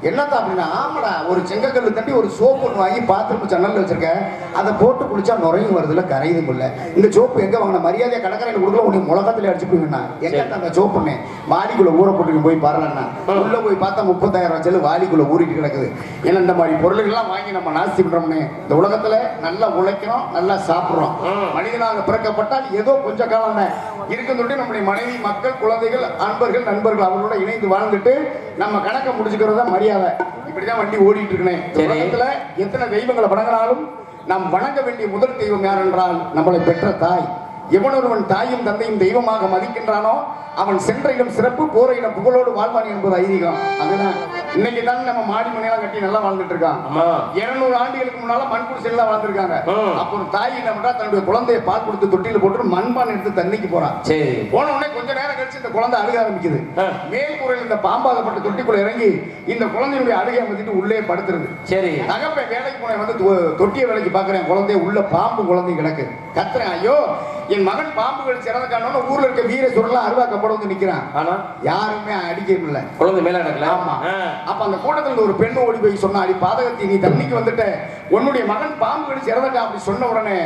என்னத்தா அப்படின்னா, ஆமாடா ஒரு செங்கக்கல்லு தட்டி ஒரு சோப்பு ஒன்று வாங்கி பாத்ரூம் ஜன்னல்ல வச்சிருக்கேன், அதை போட்டு குளிச்சா நுரையும் வருதுல கரையுதும் இல்ல. இந்த சோப்பு எங்க வாங்கின? மரியாதையை கடற்கரையில் கொடுக்கல, உனக்கு முளகத்துல அடிச்சு போயிடுண்ணா. எங்க அந்த சோப்புன்னு வாலிக்குள்ள ஊற போட்டு போய் பாருலண்ணா. உள்ள போய் பார்த்தா 30,000 ரூபாய் செல்லு வாலிக்குள்ள ஊறிட்டு கிடக்குது. ஏன்னா இந்த மாதிரி பொருள்கள்லாம் வாங்கி நம்ம நாஸ்தி பண்றோம்னு இந்த உலகத்துல நல்லா உழைக்கிறோம், நல்லா சாப்பிடுறோம். மனிதனாக பிறக்கப்பட்டால் ஏதோ கொஞ்ச காலம் தான் இருக்குன்னு நம்முடைய மனைவி, மக்கள், குழந்தைகள், அன்பர்கள், நண்பர்கள் அவர்களோட இணைந்து வாழ்ந்துட்டு நம்ம கணக்கை முடிச்சுக்கிறதா மரியாதை. இப்படிதான் வண்டி ஓடிட்டு இருக்கேன். உலகத்துல எத்தனை தெய்வங்களை வணங்கினாலும் நாம் வணங்க வேண்டிய முதல் தெய்வம் யார் என்றால் நம்மளை பெற்ற தாய். எவனொருவன் தாயும் தந்தையும் தெய்வமாக மதிக்கின்றானோ அவன் சென்ற இடம் சிறப்பு, போற இடம் புகழோடு வாழ்வான் என்பது ஐதீகம். அதுதான் இன்னைக்கு தான் நம்ம மாடி மனையெல்லாம் கட்டி நல்லா வாழ்ந்துட்டு இருக்கான். 200 ஆண்டுகளுக்கு முன்னால மண் குடிசையில வாழ்ந்துருக்காங்க. அப்ப ஒரு தாய் என்ன பண்றா, தன்னுடைய குழந்தைய பால் கொடுத்து தொட்டியில போட்டு மண்பான் எடுத்து தண்ணிக்கு போறான். போன உடனே கொஞ்ச நேரம் கழிச்சு இந்த குழந்தை அழுக ஆரம்பிக்குது. மேல்முறையில் இந்த பாம்பாதப்பட்ட தொட்டிக்குள்ள இறங்கி இந்த குழந்தையுடைய அழுகை அமைச்சிட்டு உள்ளே படுத்துருது. சரி. தகப்பன் வேலைக்கு போன வந்து தொட்டிய வேலைக்கு பாக்குறேன், குழந்தைய உள்ள பாம்பு குழந்தை கிடக்கு. கத்துறேன், ஐயோ என் மகன் பாம்புகள் சிறந்தக்கான ஊர்ல இருக்க வீர சுரலாம் அருவா கப்பட வந்து நிக்கிறான். ஆனா யாருமே அடிக்கல, குழந்தை மேல நடக்கல. ஆமா. அப்ப அந்த கூட்டத்துல ஒரு பெண்ணு ஓடி போய் சொன்னா, அடி பாதகத்தி, நீ தண்ணிக்கு வந்துட்ட, உன்னுடைய மகன் பாம்புகள் சிறந்தக்கா அப்படி சொன்ன உடனே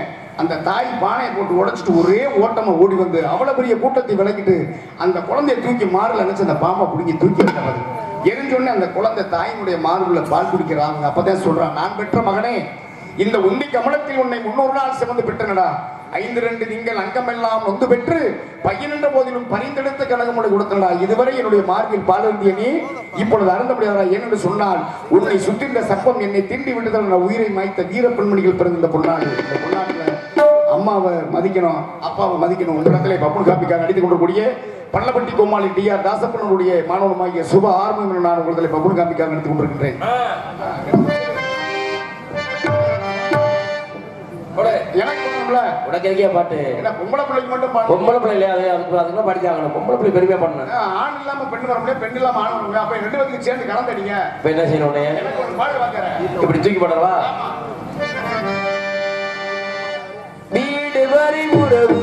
அந்த தாய் பானையை போட்டு உடைச்சிட்டு ஒரே ஓட்டமா ஓடி வந்து அவ்வளவு பெரிய கூட்டத்தை விளக்கிட்டு அந்த குழந்தைய தூக்கி மாறுல நினைச்சு அந்த பாம்பை பிடிங்கி தூக்கி விட்டது. எரிஞ்சோடனே அந்த குழந்தை தாயினுடைய மாறுல பால் குடிக்கிறாங்க. அப்பதான் சொல்றான், நான் பெற்ற மகனே, இந்த உண்டி கமலத்தில் உன்னை 300 நாள் சுமந்து பெற்றனடா. 5 நீங்கள் அங்கமெல்லாம் நொந்து பெற்று பையனின்ற போதிலும் பரிந்தெடுத்த கழகமுறை கொடுத்தனடா. இதுவரை என்னுடைய மார்பில் பால் இருந்திய நீ இப்பொழுது அருந்த முடியாதா ஏனென்று சொன்னால் உன்னை சுற்றின்ற சர்ப்பம் என்னை தீண்டி விட்டதால் நான் உயிரை மாய்த்த வீர பெண்மணிகள் பிறந்த இந்த பொன்னாடு. இந்த பொன்னாட்டுல அம்மாவை மதிக்கணும், அப்பாவை மதிக்கணும். உங்களிடத்திலே பப்புன் காப்பிக்காக நடித்துக் கொண்டிருக்கூடிய பள்ளப்பட்டி கோமாளி டிஆர் தாசப்பனுடைய மாணவனுமாகிய சுப ஆர்வம் நான் உங்களிடத்திலே பப்புன் காப்பிக்காக நடித்துக் கொண்டிருக்கின்றேன். எனக்கு உனக்கு எதுக்கே பாட்டு என்ன பொம்பளை பிள்ளைக்கு மட்டும் பொம்பளை பிள்ளை இல்லையா? அதுக்கு படிச்சாகணும். பொம்பளை பிள்ளை பெருமையா பண்ணணும். ஆண் இல்லாம பெண் வர முடியாது, பெண் இல்லாம ஆண் வர முடியாது. அப்ப 2 பேருக்கு சேர்ந்து கலந்தடிங்க. இப்ப என்ன செய்யணும்? எனக்கு ஒரு பாட்டு வாங்குறேன், இப்படி தூக்கி போடுறவா. வீடு வரை உறவு,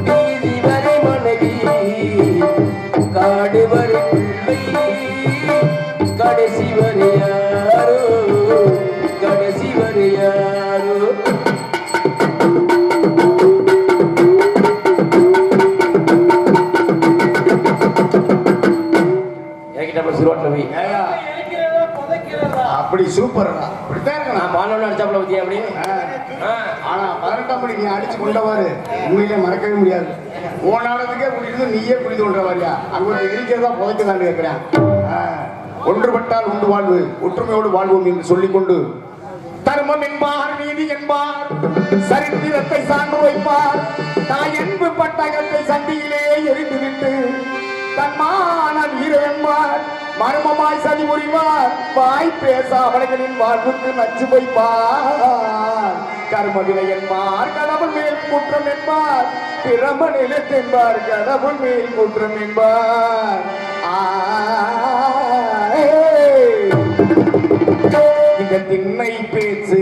வீதி வரை மனைவி, காடு வரை பிள்ளை, கடைசி வரை யாரோ, கடைசி வரை யாரோ. அப்படி சூப்பர், அப்படித்தான் இருக்கு. நான் பாலோட அடிச்சாப்புல பத்தியா அப்படி. ஆனா 18ஆம் படி நீ அடிச்சு கொண்டவாரு உண்மையிலே மறக்கவே முடியாது. ஓனானதுக்கே குடிக்கிறது நீயே குடித்து கொண்டவாரியா? அங்க ஒரு எரிக்கிறதா புதைக்கதான் கேட்கிறேன். ஒன்றுபட்டால் உண்டு வாழ்வு, ஒற்றுமையோடு வாழ்வோம் என்று சொல்லிக்கொண்டு தர்மம் என்பார், நீதி என்பார், சரித்திரத்தை சான்று வைப்பார், தாய் என்பு பட்டகத்தை சண்டியிலே எரிந்துவிட்டு தன்மான வீர என்பார், மர்மமாய் சதி புரிவார், வாய் பேச அவர்களின் வாழ்வுக்கு நச்சு வைப்பார், கர்மவினை என்பார், கடவுள் மேல் குற்றம் என்பார், பிரம நிலத்தென்பார், கடவுள் மேல் குற்றம் என்பார். இந்த திண்ணை பேச்சு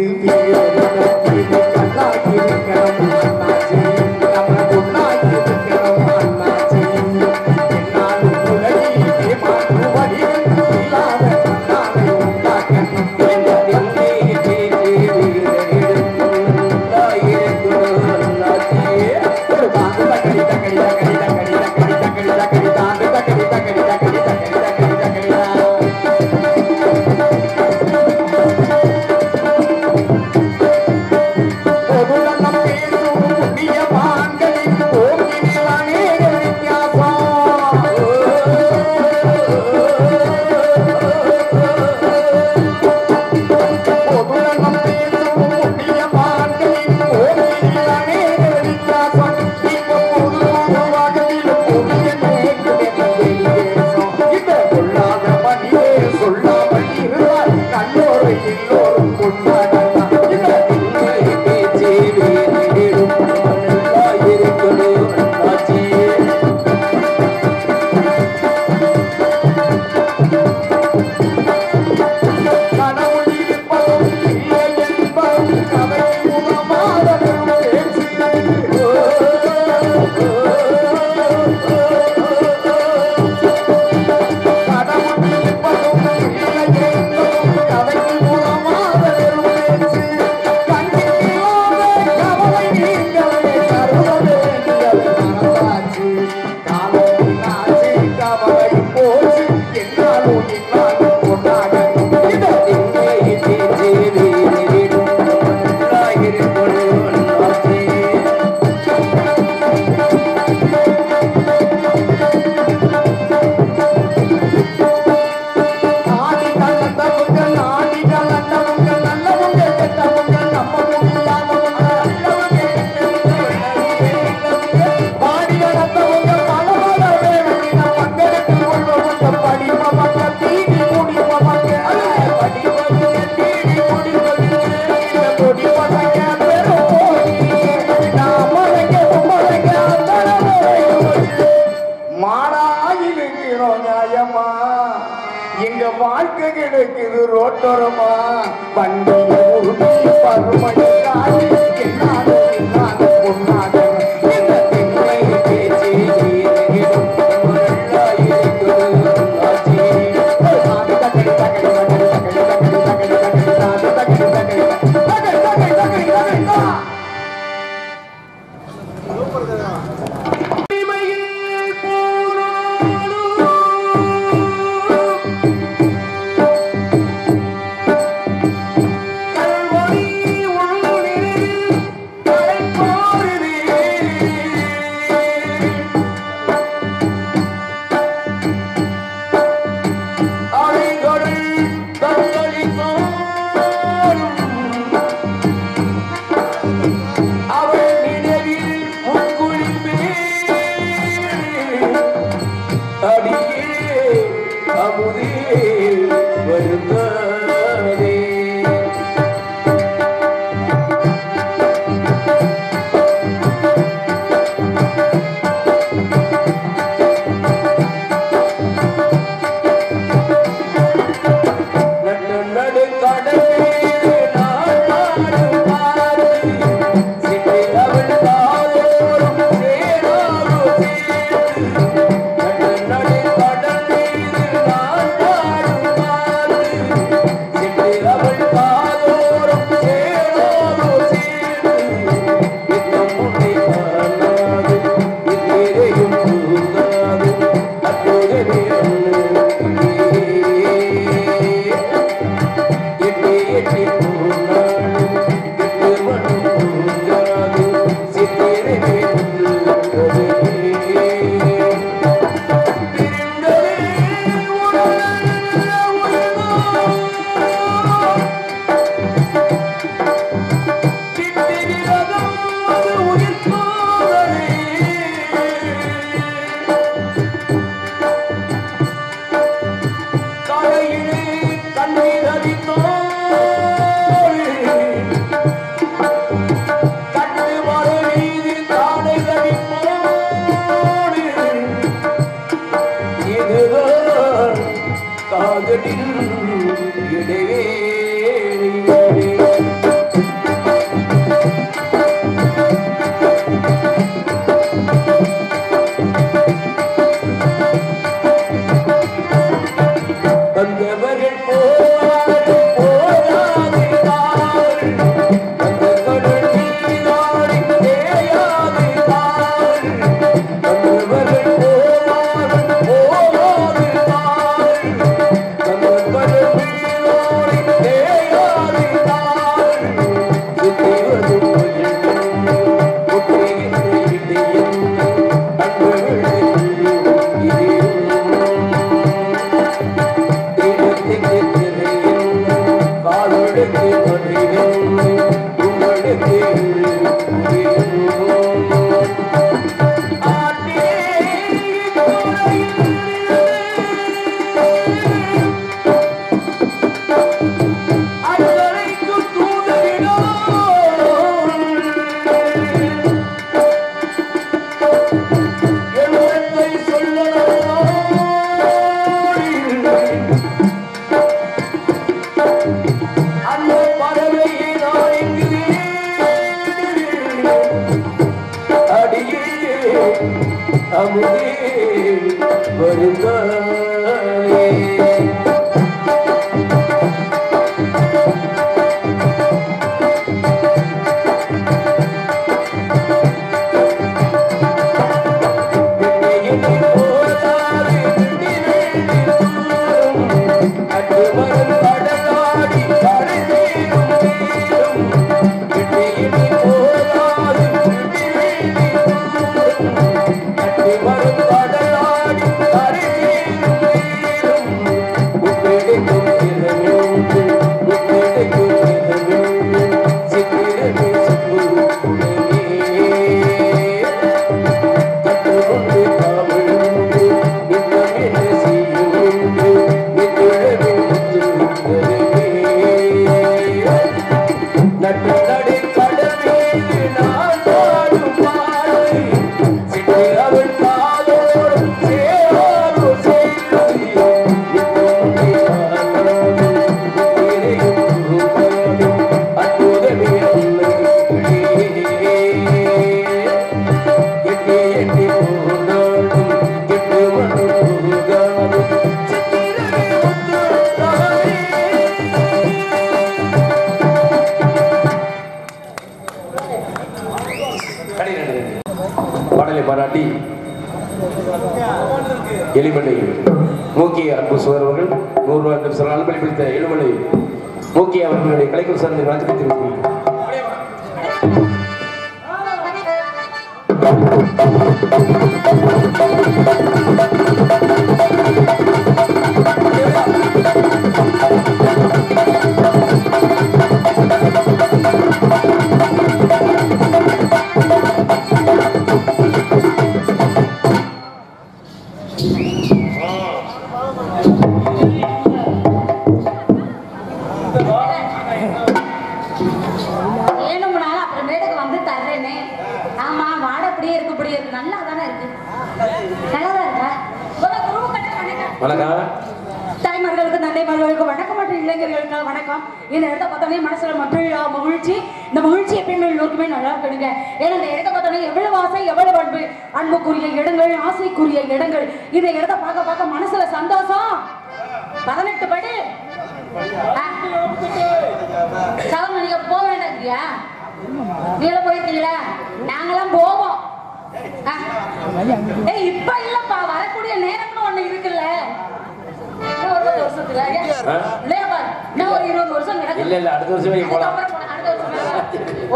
Hare பாராட்டி எலிமலை மூக்கிய அன்பு சுவர் அவர்கள் 100 ரூபாய் சில நல்வழி பிடித்த எலிமலை மூக்கிய அவர்களுடைய கலைக்குள் சார்ந்த வழக்கத்தை தெரிவித்துள்ளனர். தாய்மார்களுக்கு தந்தைமார்களுக்கு வணக்கம் மற்றும் இளைஞர்களுக்கு வணக்கம். இந்த இடத்த பார்த்தோன்னே மனசுல மட்டும் மகிழ்ச்சி. இந்த மகிழ்ச்சி எப்பயுமே எல்லோருக்குமே நல்லா இருக்கணுங்க. ஏன்னா இந்த இடத்த பார்த்தோன்னே எவ்வளவு ஆசை, எவ்வளவு அன்பு, அன்புக்குரிய இடங்கள், ஆசைக்குரிய இடங்கள். இந்த இடத்த பார்க்க பார்க்க மனசுல சந்தோஷம். 18 படி சவன் நீங்க போக வேண்டாம். நீங்க போயிருக்கீங்களா? நாங்களாம் போவோம். இப்ப இல்லப்பா, வரக்கூடிய நேரம்னு ஒண்ணு இருக்குல்ல.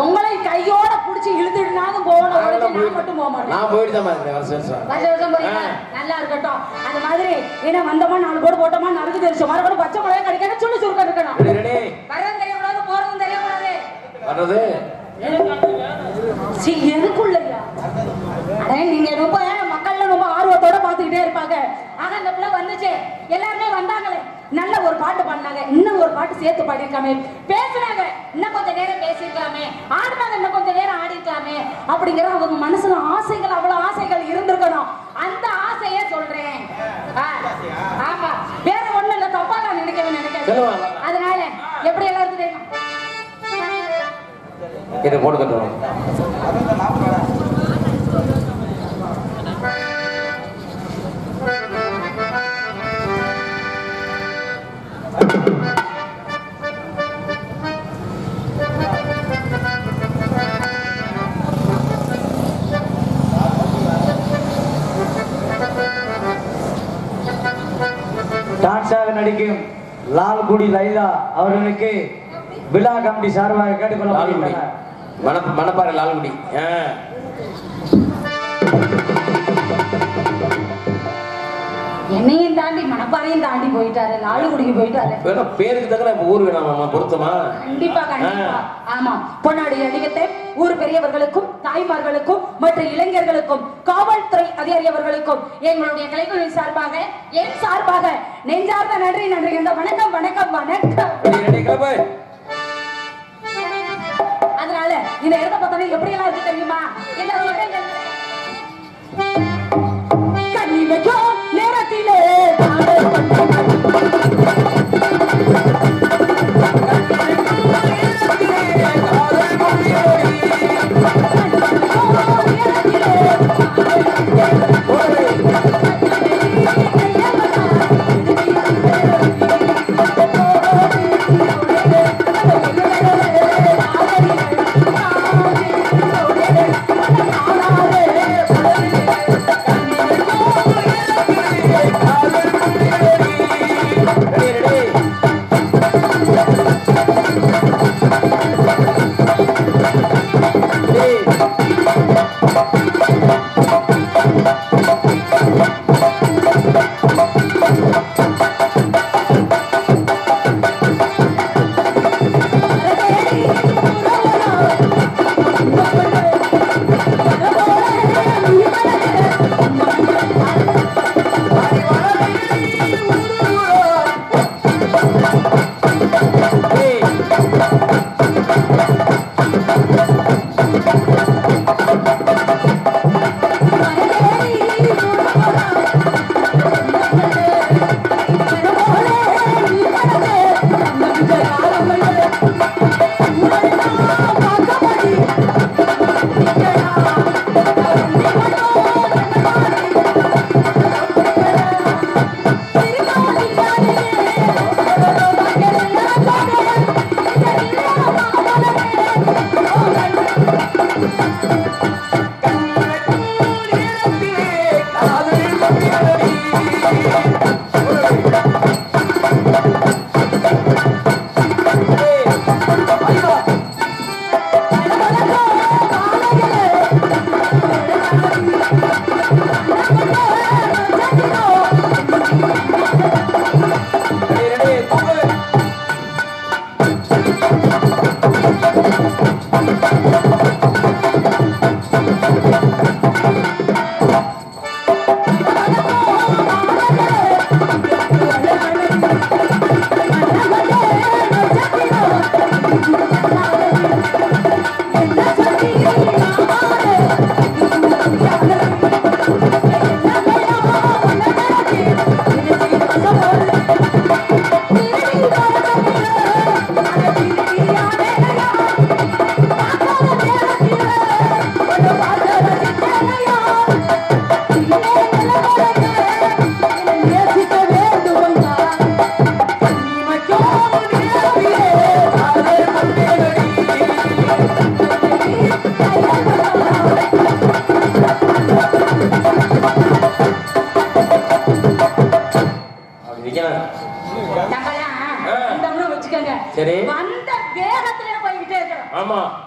உங்களை கையோட புடிச்சு இழுத்துட்டு போகணும். மட்டும் போக மாட்டேன். நல்லா இருக்கட்டும். அது மாதிரி ஏன்னா வந்தோமா 4 போடு போட்டோமா நறுக்கு தெரிச்சோம். மறுபடியும் பச்சை மிளகா கிடைக்கணும், சொல்லி சுருக்க இருக்கணும். வரதும் தெரியக்கூடாது, போறதும் தெரியக்கூடாது. எதுக்குள்ளயா நீங்க ரொம்ப மக்கள் ரொம்ப ஆர்வத்தோட பாத்துக்கிட்டே இருப்பாங்க. ஆனா இந்த பிள்ளை வந்துச்சு, எல்லாருமே வந்தாங்களே, நல்ல ஒரு பாட்டு பாடினாங்க, இன்னும் ஒரு பாட்டு சேர்த்து பாடிருக்காமே, பேசுனாங்க, இன்னும் கொஞ்ச நேரம் பேசிருக்கலாமே, ஆடினாங்க, இன்னும் கொஞ்ச நேரம் ஆடிருக்கலாமே அப்படிங்கிற அவங்க மனசுல ஆசைகள், அவ்வளவு ஆசைகள் இருந்திருக்கணும். அந்த ஆசையே சொல்றேன். ஆமா, வேற ஒண்ணு இல்ல, தப்பா நான் நினைக்கிறேன். அதனால எப்படி எல்லாருக்கும் தெரியும் இதை போட்டு கட்டுவோம். டான்ஸாக நடிக்கும் லால்குடி லைலா அவர்களுக்கு விழா கமிட்டி சார்பாக கேட்டுக்கொள்ளப்படுகிறார். மணப்பாறை லால்குடி. என்னையும் தாண்டி மணப்பாறையும் தாண்டி போயிட்டாரு, லாலுகுடிக்கு போயிட்டாரு. பேருக்கு தக்கன ஊர் வேணாமா? பொருத்தமா? கண்டிப்பா கண்டிப்பா. ஆமா, பொன்னாடி அடிகத்தை ஊர் பெரியவர்களுக்கும் தாய்மார்களுக்கும் மற்ற இளைஞர்களுக்கும் காவல்துறை அதிகாரி அவர்களுக்கும் எங்களுடைய கலைக்குழு சார்பாக, என் சார்பாக நெஞ்சார்ந்த நன்றி நன்றி. இந்த வணக்கம் வணக்கம் வணக்கம். அதனால இந்த இடத்தை பார்த்தா எப்படி எல்லாம் இருக்கு தெரியுமா? கண்ணி வைக்கும் நேரத்திலே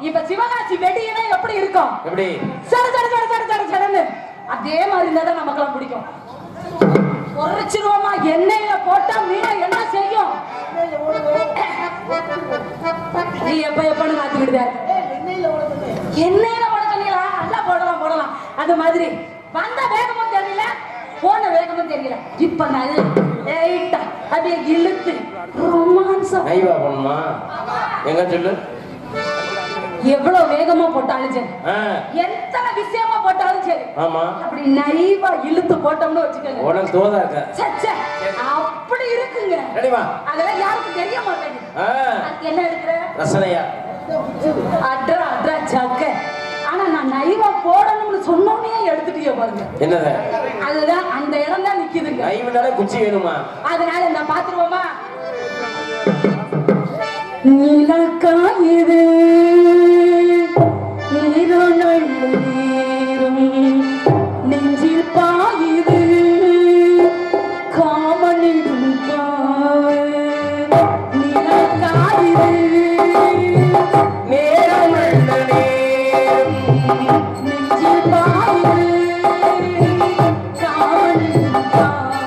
இப்ப சிவகாசி வெடினா எப்படி இருக்கும்? எப்படி சட சட சட சட சட சடன்னு அதே மாதிரி இருந்தா தான் நமக்கெல்லாம் பிடிக்கும். பொரிச்சிருவோமா எண்ணெயில போட்டா மீனை என்ன செய்யும்? நீ எப்ப எப்பன்னு காத்துக்கிட்டு எண்ணெயில போட சொன்னீங்களா? நல்லா போடலாம் போடலாம். அது மாதிரி வந்த வேகமும் தெரியல, போன வேகமும் தெரியல. இப்ப நல்ல லைட்டா அப்படியே இழுத்து ரொமான்ஸா ஐவா பண்ணுமா எங்க சொல்லு. எவ்வளவு வேகமா போட்டாலும் சரி, எத்தனை விஷயமா போட்டாலும் சரி, ஆமா அப்படி நைவா இழுத்து போட்டோம்னு வச்சுக்கோங்க, உடனே தோதா இருக்க சச்சே அப்படி இருக்குங்க. அதெல்லாம் யாருக்கும் தெரிய மாட்டேங்குது. அதுக்கு என்ன எடுக்கிற ரசனையா அட்ரா அட்ரா ஜக்க. ஆனா நான் நைவா போடணும்னு சொன்னோன்னே எடுத்துட்டீங்க பாருங்க. என்னது? அதுதான் அந்த இடம் தான் நிக்குதுங்க. நைவுனாலே குச்சி வேணுமா? அதனால இந்த பாத்துருவோமா? நீலக்காயுது நீரும் நீரும் நெஞ்சில் பாயுது காமனிடும் காவு நீலக்காயுது நேரம் நெஞ்சில் பாயுது காமனிடும் காவு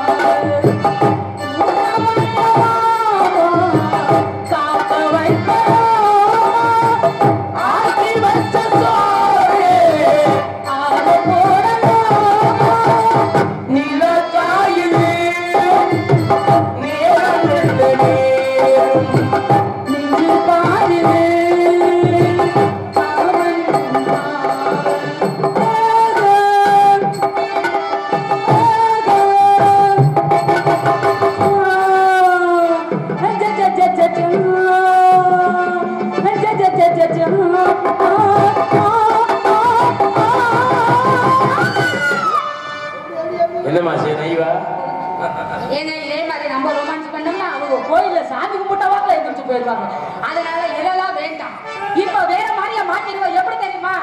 அதனால இதெல்லாம் வேண்டாம். இப்ப வேற மாதிரியா மாத்திடுவோம். எப்படி தெரியுமா?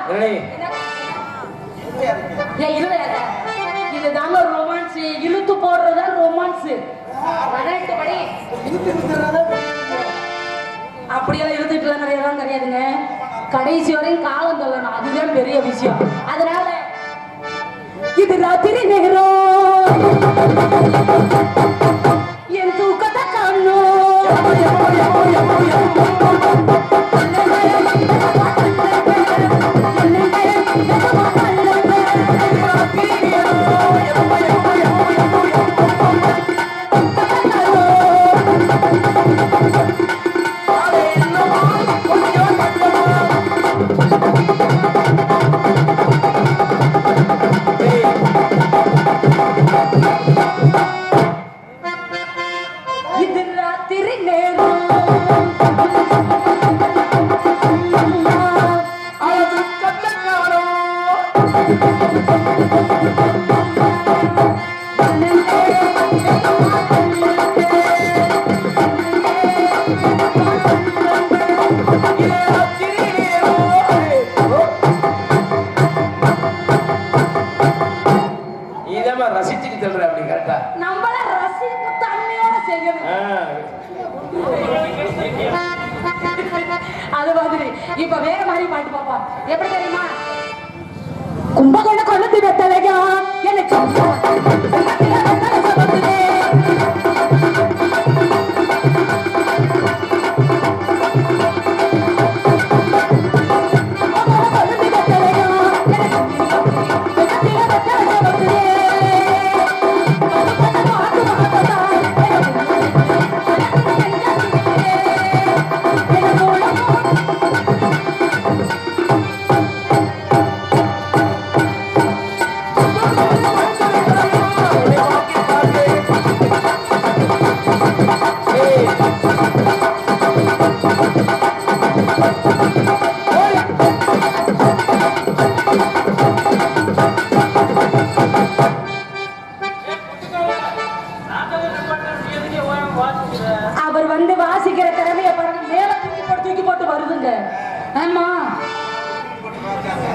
இதுதாங்க ரொமான்ஸ். இழுத்து போடுறதா ரொமான்ஸ். அப்படியெல்லாம் இழுத்துட்டு நிறைய கிடையாதுங்க. கடைசி வரையும் காலம் சொல்லணும், அதுதான் பெரிய விஷயம். அதனால இது ராத்திரி நேரம் என் தூக்கத்தை காணும். இது ராத்திரி நேரம் ரசிச்சுட்டு சொல்ற அப்படி கரெக்டா நம்மள ரசிப்பு தன்மையோட செய்யணும். அது மாதிரி இப்ப வேற மாதிரி பாட்டு பாப்பா. எப்படி தெரியுமா? கும்பகோண கொண்டு வெத்தலையா எனக்கு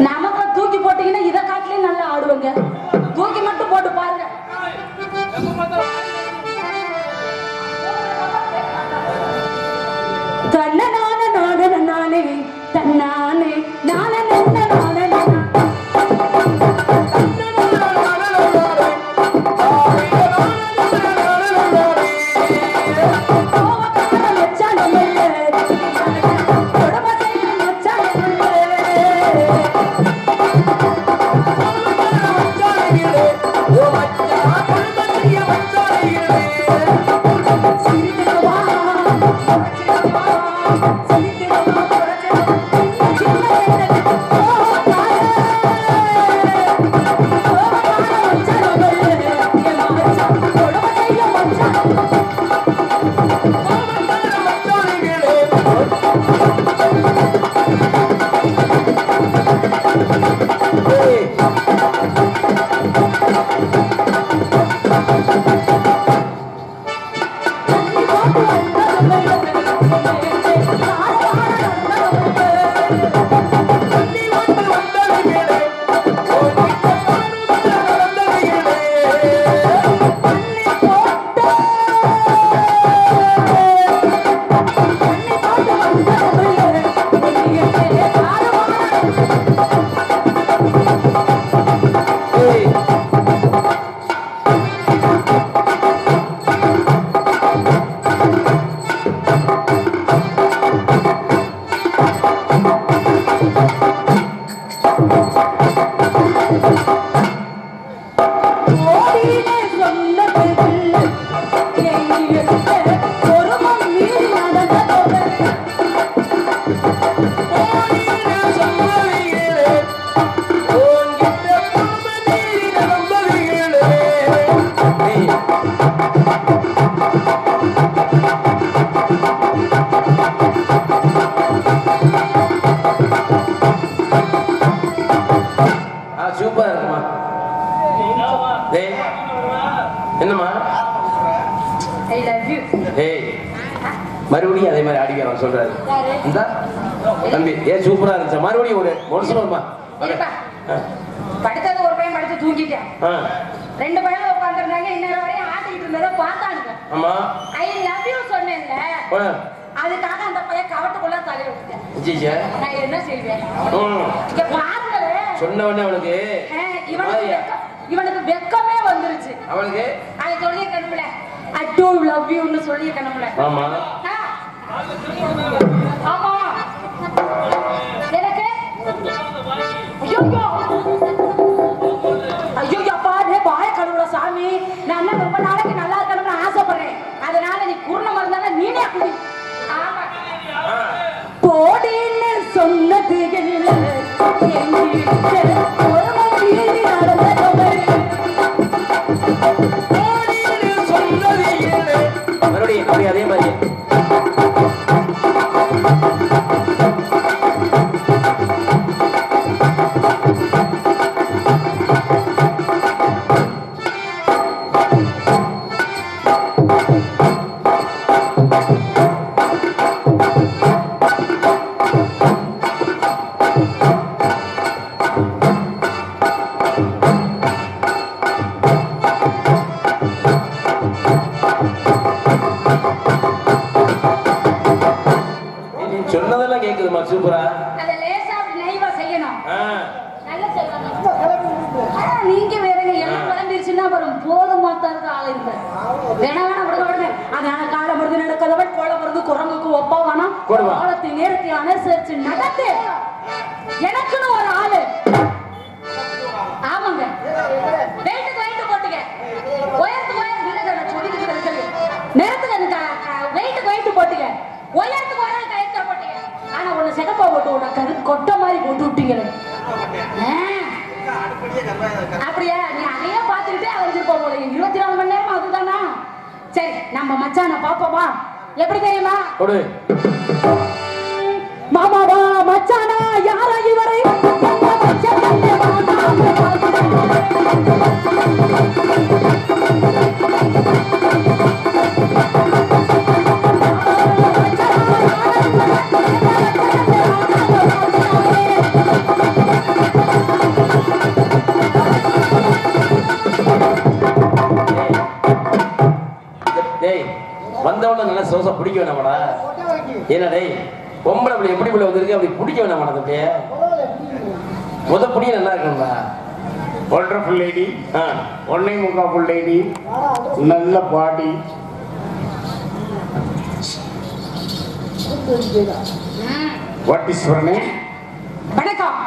நமக்கு தூக்கி போட்டீங்கன்னா இதை காட்டிலே நல்லா ஆடுவாங்க. தூக்கி மட்டும் போட்டு பாருங்க. தன்னானே நானே நானே தன்னானே நானே நானே மறுபடியும் அதே மாதிரி ஆடிக்க அவன் சொல்றாரு. தம்பி ஏன் சூப்பரா இருந்துச்சு. மறுபடியும் ஒரு சொல்லுமா. படித்தது ஒரு பையன் படிச்சு தூக்கிட்டேன். 2 பையன் உட்காந்துருந்தாங்க. இன்னொரு வரையும் ஆட்டிக்கிட்டு இருந்ததை பார்த்தானுங்க. ஆமா ஐ லவ் யூ சொன்னேன்ல, அதுக்காக அந்த பையன் கவட்டுக்குள்ள தலைய விட்டுட்டேன். நான் என்ன செய்வேன்? இங்க பாருங்களே, சொன்ன உடனே அவனுக்கு இவனுக்கு வெக்கமே வந்துருச்சு. அவனுக்கு அதை சொல்லியிருக்கணும்ல, I do love you ன்னு சொல்லியிருக்கணும்ல. ஆமா ஆமா எனக்கு ஐயோ அப்பா டே பாய கழுவுற சாமி. நான் ரொம்ப நாளைக்கு நல்லா இருக்கணும்னு ஆசைப்படுறேன். அதனால நீ பூர்ணமா இருந்தாலும் நீனே குடி. ஆமா போடின்னு சொன்னது இல்லை மறுபடியும் அதே மாதிரி சூப்பரா அத லேசா நைவா செய்யணும். நல்ல செய்யணும். நீங்க வேறங்க என்ன குழம்பிருச்சுன்னா வரும் போதும் மாத்தாருக்கு ஆள் இல்ல. வேணா விடுங்க. அதனால கால மருந்து நடக்கதவன் கோல மருந்து குரங்குக்கு ஒப்பாவானா கோலத்தை நேரத்தை அனுசரிச்சு நடத்து. எனக்குன்னு ஒரு ஆளு. ஆமாங்க வெயிட்டுக்கு வெயிட்டு போட்டுங்க. உயரத்துக்கு உயரம் இல்ல சொல்லிட்டு இருக்கு. நேரத்துக்கு வெயிட்டுக்கு வெயிட்டு போட்டுங்க. உயரத்துக்கு உயரம் கயிற்ற போட்டுங்க. ஆனா உன்னை செகப்பா போட்டு உன்னை கருத்து கொட்டை மாதிரி போட்டு விட்டீங்களே. அப்படியா? நீ அதையே பார்த்துக்கிட்டே அலைஞ்சிருப்போம் போல. 24 மணி நேரம் அதுதானா? சரி நம்ம மச்சான பாப்போமா? எப்படி தெரியுமா? மாமாவா மச்சானா யாரா இவரை சோசா பிடிக்க வேணாமாடா? ஏன்னா டேய் பொம்பளை அப்படி எப்படி உள்ள வந்திருக்கு அப்படி பிடிக்க வேணாமாடா? அப்படியே முத புடிய நல்லா இருக்கும்டா. ஒண்டர்ஃபுல் லேடி, ஒன்னை முக்காஃபுல் லேடி, நல்ல பாடி. What is your name? வணக்கம்.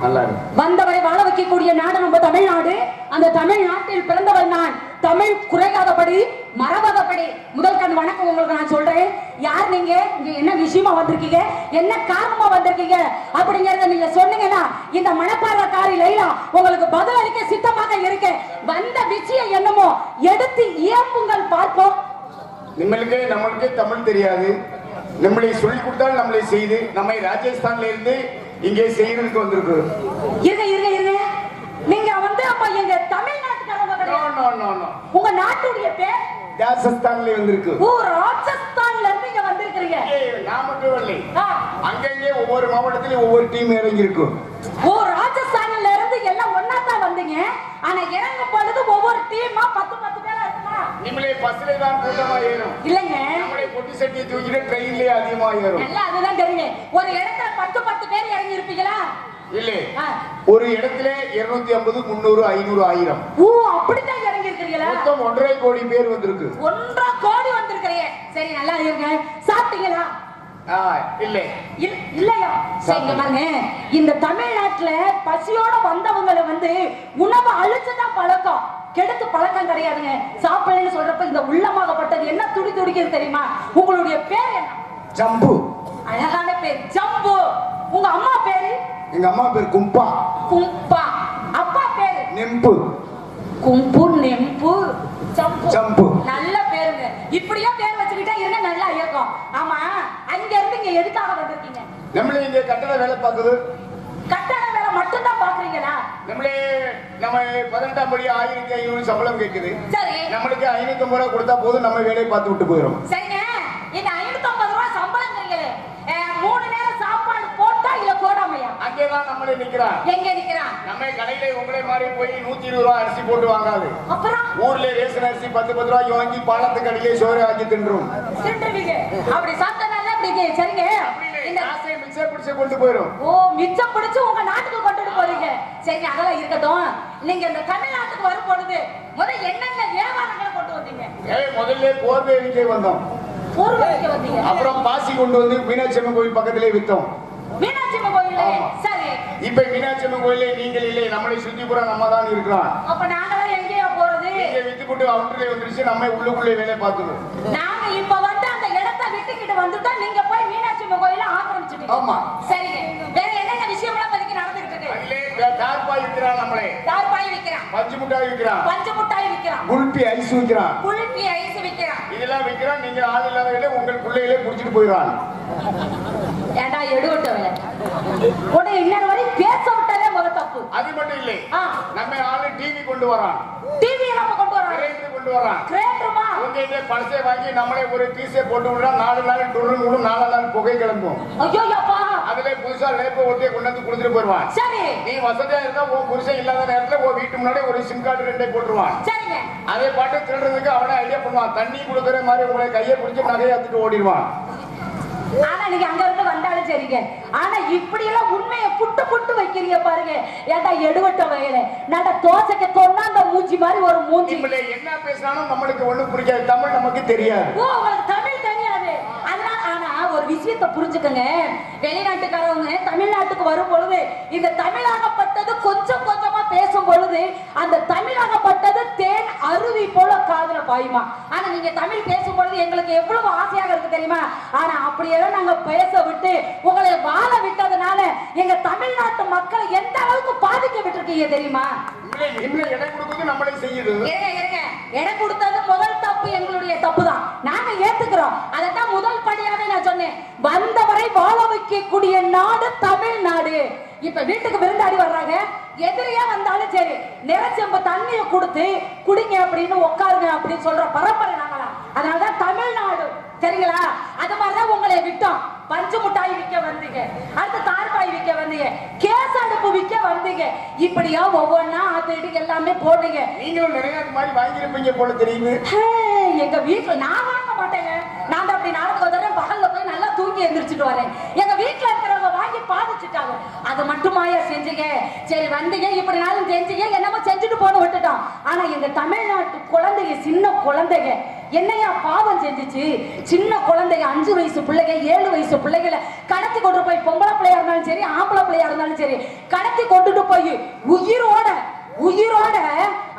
நல்லா இருக்கு. வந்தவரை வாழ வைக்கக்கூடிய நாடு நம்ம தமிழ்நாடு. அந்த தமிழ்நாட்டில் பிறந்தவள் நான். தமிழ் குறையாதபடி மறவாதபடி முதல் கண் வணக்கம் உங்களுக்கு நான் சொல்றேன். யார் நீங்க, இங்க என்ன விஷயமா வந்திருக்கீங்க, என்ன காரணமா வந்திருக்கீங்க அப்படிங்கறத நீங்க சொன்னீங்கன்னா இந்த மணப்பாறைக்காரி லைலா உங்களுக்கு பதில் அளிக்க சித்தமாக இருக்கு. வந்த விஷயம் என்னமோ எடுத்து இயம்புங்கள் பார்ப்போம். நம்மளுக்கு தமிழ் தெரியாது. நம்மளை சொல்லிக் கொடுத்தால் நம்மளை செய்து நம்மை ராஜஸ்தான்ல இருந்து இங்கே செய்யறதுக்கு வந்திருக்கு. இருங்க நீங்க வந்து அப்ப எங்க தமிழ்நாட்டுக்காரங்க கிடையாது. உங்க நாட்டுடைய பேர் ராஜஸ்தான்ல வந்திருக்கு. ஓ, ராஜஸ்தான்ல இருந்து இங்க வந்திருக்கீங்க. நான் மட்டும் இல்லை, அங்கங்கே ஒவ்வொரு மாவட்டத்திலும் ஒவ்வொரு டீம் இறங்கி இருக்கு. ஓ, ராஜஸ்தான்ல இருந்து எல்லாம் ஒண்ணா தான் வந்தீங்க. ஆனா இறங்க பொழுது ஒவ்வொரு டீமா 10 பேரா இருக்குமா? நம்மளே பஸ்ல தான் கூட்டமா ஏறும். இல்லங்க, நம்மளே பொட்டி சட்டியை தூக்கிட்டு ட்ரெயின்லயே அதிகமா ஏறும். நல்லா அதுதான் தெரியும். ஒரு இடத்துல 10 பேர் இறங்கி இருப்பீங்களா? இல்ல, ஒரு இடத்துல 250, 300, 500, 1000. ஓ, அப்படிதான் இறங்கி இருக்கீங்களா? மொத்தம் 1.5 கோடி பேர் வந்திருக்கு. 1.5 கோடி வந்திருக்கீங்க. சரி, நல்லா இருங்க. சாப்பிட்டீங்களா? இல்லையா? சரிங்க பாருங்க, இந்த தமிழ்நாட்டுல பசியோட வந்தவங்களை வந்து உணவு அழிச்சுதான் பழக்கம், கெடுத்து பழக்கம் கிடையாதுங்க. சாப்பிடலன்னு சொல்றப்ப இந்த உள்ளமாகப்பட்டது என்ன துடி துடிக்கிறது தெரியுமா? உங்களுடைய பேர் என்ன? ஜம்பு. அழகான பேர், ஜம்பு. உங்க அம்மா பேரு? எங்க அம்மா பேர் கும்பா. கும்பா. அப்பா பேரு? நெம்பு. கும்பு, நெம்பு, ஜம்பு. நல்ல பேருங்க. இப்படியே பேர் வச்சுக்கிட்டா இருங்க, நல்லா இருக்கும். ஆமா, அங்க இருந்து இங்க எதுக்காக வந்திருக்கீங்க? நம்மளே இங்க கட்டட வேலை பார்க்குது. கட்டட வேலை மட்டும் தான் பாக்குறீங்களா? நம்ம 18ஆம் படி 1500 சம்பளம் கேக்குது. சரி, நம்மளுக்கு 550 ரூபாய் கொடுத்தா போதும், நம்ம வேலையை பார்த்து விட்டு போயிடும். சரிங்க, இந்த 550 ரூபாய் சம்பளம் தெரியுங்களே, 3 நேரம் சாப்பாடு போட்டா இல்ல போடாமையா? அங்கேதான் நம்மளே நிக்கிறான். எங்க நிக்கிறான்? நம்ம கடையில உங்களே மாதிரி போய் 120 ரூபாய் அரிசி போட்டு வாங்காது. அப்புறம் ஊர்ல ரேஷன் அரிசி 10 ரூபாய்க்கு வாங்கி பாலத்துக்கு அடியிலே சோறு ஆக்கி தின்றும். அப்படி சாப்பிட்டனால அப்படி. சரிங்க, இந்த காசை மிச்சம் பிடிச்சு கொண்டு போயிடும். ஓ, மிச்சம் பிடிச்சு உங்க நாட்டுக்கு கொண்டுட்டு போறீங்க. சரி, அதெல்லாம் இருக்கட்டும். நீங்க இந்த தமிழ்நாட்டுக்கு வரும் பொழுது முதல்ல என்னென்ன வியாபாரங்களை கொண்டு வந்தீங்க? முதல்ல போர்வை விற்க வந்தோம். போர்வை விற்க வந்தீங்க. அப்புறம் பாசி கொண்டு வந்து மீனாட்சி அம்மன் கோயில் பக்கத்திலே வித்தோம். மீனாட்சி அம்மன் கோயிலே? சரி. இப்ப மீனாட்சி அம்மன் கோயிலே நீங்கள் இல்லை, நம்மளை சுத்தி பூரா நம்ம தான் இருக்கிறோம். அப்ப நாங்களாம் எங்கேயா போறது? இங்க வித்து போட்டு அவுட்டர்ல வந்துருச்சு, நம்ம உள்ளுக்குள்ளே வேலை பார்த்துக்கணும். நாங்க இப்ப வந்து அந்த இடத்தை விட்டுக்கிட்டு வந்துட்டா நீங்க போய் மீனாட்சி அம்மன் கோயில ஆக்கிரமிச்சிட்டீங்க. ஆமா. சரிங்க, வேற என்னென்ன விஷயம்லாம் பத்தி நடந்துகிட்டு இருக்கு? அதுல தார்பாய் விக்கிறான், நம்மளே தார்பாய் விக்கிறான், பஞ்சு முட்டாய் விக்கிறான், பஞ்சு முட்டாய் விக்கிறான், குல்பி ஐஸ் விக்கிறான், குல்பி ஐஸ் விக்கிறான். இதெல்லாம் விக்கிறான். நீங்க ஆள் இல்லாதவங்களே உங்கள் பிள்ளைகளே புடிச்சிட்டு போயிடுவான். ஏண்டா எடுவட்டவள, உடனே இன்னொரு வரை பேச விட்டாலே முதல் தப்பு. அது மட்டும் இல்லை, நம்ம ஆளு டிவி கொண்டு வரான். டிவி நம்ம கொண்டு வரோம், கிரேட்டர் கொண்டு வரான். கிரேட்டர்மா உங்க பழசை வாங்கி நம்மளே ஒரு பீஸை போட்டு விடுறா. 4 நாள் டொரு 4 நாள் புகை கிளம்பும். ஐயோ அப்பா, அதுல புதுசா லேப்ப ஒட்டியை கொண்டு வந்து கொடுத்துட்டு போயிடுவான். சரி, நீ வசதியா இருந்தா உன் புருஷன் இல்லாத நேரத்துல உன் வீட்டு முன்னாடி ஒரு சிம் கார்டு 2 போட்டுருவான். சரிங்க, அதே பாட்டு திருடுறதுக்கு அவனே ஐடியா பண்ணுவான். தண்ணி கொடுக்குற மாதிரி உங்களை கையை பிடிச்சி நகையை எடுத்துட்டு ஓடிடுவான். ஆனா நீங்க அங்க இருந்து வந்தாலும் சரிங்க, ஆனா இப்படி எல்லாம் உண்மையை புட்டு வைக்கிறீங்க பாருங்க. ஏண்டா எடுவட்ட வகையில நட தோசைக்கு தொன்னா அந்த மூஞ்சி மாதிரி ஒரு மூஞ்சி. என்ன பேசினாலும் நம்மளுக்கு ஒண்ணும் புரியாது, தமிழ் நமக்கு தெரியாது. ஓ, உங்களுக்கு தமிழ் தெரியாது. அதனால ஆனா ஒரு விஷயத்தை புரிஞ்சுக்கங்க, வெளிநாட்டுக்காரவங்க தமிழ்நாட்டுக்கு வரும் பொழுது இந்த தமிழாகப்பட்டது கொஞ்சம் கொஞ்சமா பேசும் பொழுது அந்த தமிழாகப்பட்டது தேன் அருவி போல காதுல பாயுமா. ஆனா நீங்க தமிழ் பேசும் பொழுது எங்களுக்கு எவ்வளவு ஆசையாக இருக்கு தெரியுமா? ஆனா அப்படியெல்லாம் நாங்க பேச விட்டு உங்களை வாழ விட்டதுனால எங்க தமிழ்நாட்டு மக்களை எந்த அளவுக்கு பாதிக்க விட்டுருக்கீங்க தெரியுமா? இடம் கொடுத்தது நம்மளே செய்யுது. இடம் கொடுத்தது முதல் தப்பு, எங்களுடைய தப்பு தான், நாங்க ஏத்துக்கிறோம். அதான் முதல் படியாவே நான் சொன்னேன், வந்தவரை வாழ வைக்கக்கூடிய நாடு தமிழ்நாடு. இப்ப வீட்டுக்கு விருந்தாடி வர்றாங்க, எதிரியா வந்தாலும் சரி நிறைச்செம்பு தண்ணியை கொடுத்து குடிங்க அப்படின்னு உட்காருங்க அப்படின்னு சொல்ற பரம்பரை நாங்களா. அதனாலதான் தமிழ்நாடு, சரிங்களா? அது மாதிரிதான் உங்களை விட்டோம். பஞ்சு முட்டாய் விற்க வந்தீங்க, அடுத்து தார்பாய் விற்க வந்தீங்க, கேஸ் அடுப்பு விற்க வந்தீங்க, இப்படியா ஒவ்வொன்னா ஆத்திட்டு எல்லாமே போடுங்க. நீங்களும் நிறைய மாதிரி வாங்கிருப்பீங்க போல தெரியுது. எங்க வீட்டுல நான் வாங்க மாட்டேங்க. நான் அப்படி நாளைக்கு வந்தேன் பகல்ல போய் நல்லா தூங்கி எந்திரிச்சிட்டு வரேன். எங்க வீட்டுல இருக்கிறவங்க வாங்கி பாதிச்சுட்டாங்க. அது மட்டுமாயா செஞ்சீங்க? சரி வந்தீங்க இப்படினாலும் செஞ்சீங்க, என்னமோ செஞ்சுட்டு போன விட்டுட்டோம். ஆனா எங்க தமிழ்நாட்டு குழந்தைங்க, சின்ன குழந்தைங்க என்னையா பாவம் செஞ்சுச்சு? சின்ன குழந்தைங்க 5 வயசு பிள்ளைங்க 7 வயசு பிள்ளைகளை கடத்தி கொண்டு போய், பொம்பளை பிள்ளையா இருந்தாலும் சரி ஆம்பளை பிள்ளையா இருந்தாலும் சரி, கடத்தி கொண்டுட்டு போய் உயிரோட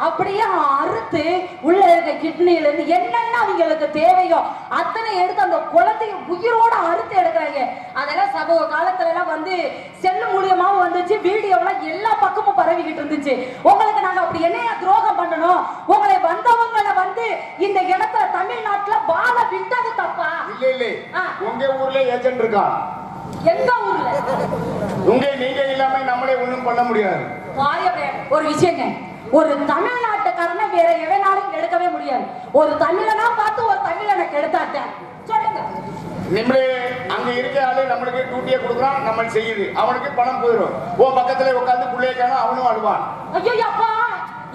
அப்படியே அறுத்து உள்ள இருக்க கிட்னில இருந்து என்னென்ன அவங்களுக்கு தேவையோ அத்தனை எடுத்து அந்த குழந்தைய உயிரோட அறுத்து எடுக்கிறாங்க. அதெல்லாம் சமூக காலத்துல எல்லாம் வந்து செல்லு மூலியமாவும் வந்துச்சு, வீடியோலாம் எல்லா பக்கமும் பரவிக்கிட்டு இருந்துச்சு. உங்களுக்கு நாங்க அப்படி என்னையா துரோகம் பண்ணணும்? உங்களை வந்தவங்களை வந்து இந்த இடத்துல தமிழ்நாட்டுல வாழ விட்டது தப்பா? இல்ல உங்க ஊர்ல ஏஜென்ட் இருக்கான். எங்க ஊர்ல நீங்க இல்லாம நம்மளே ஒண்ணும் பண்ண முடியாது. ஒரு விஷயங்க, ஒரு தமிழ்நாட்டுக்காரன வேற எவனாலும் எடுக்கவே முடியாது. ஒரு தமிழனா பார்த்து ஒரு தமிழனை கெடுத்தாட்டேன் சொல்லுங்க. நம்மளே அங்க இருக்க ஆளு நம்மளுக்கு டியூட்டியை கொடுக்குறான், நம்ம செய்யுது, அவனுக்கு பணம் போயிடும். உன் பக்கத்துல உட்காந்து பிள்ளைய காணும், அவனும் அழுவான். ஐயோ அப்பா,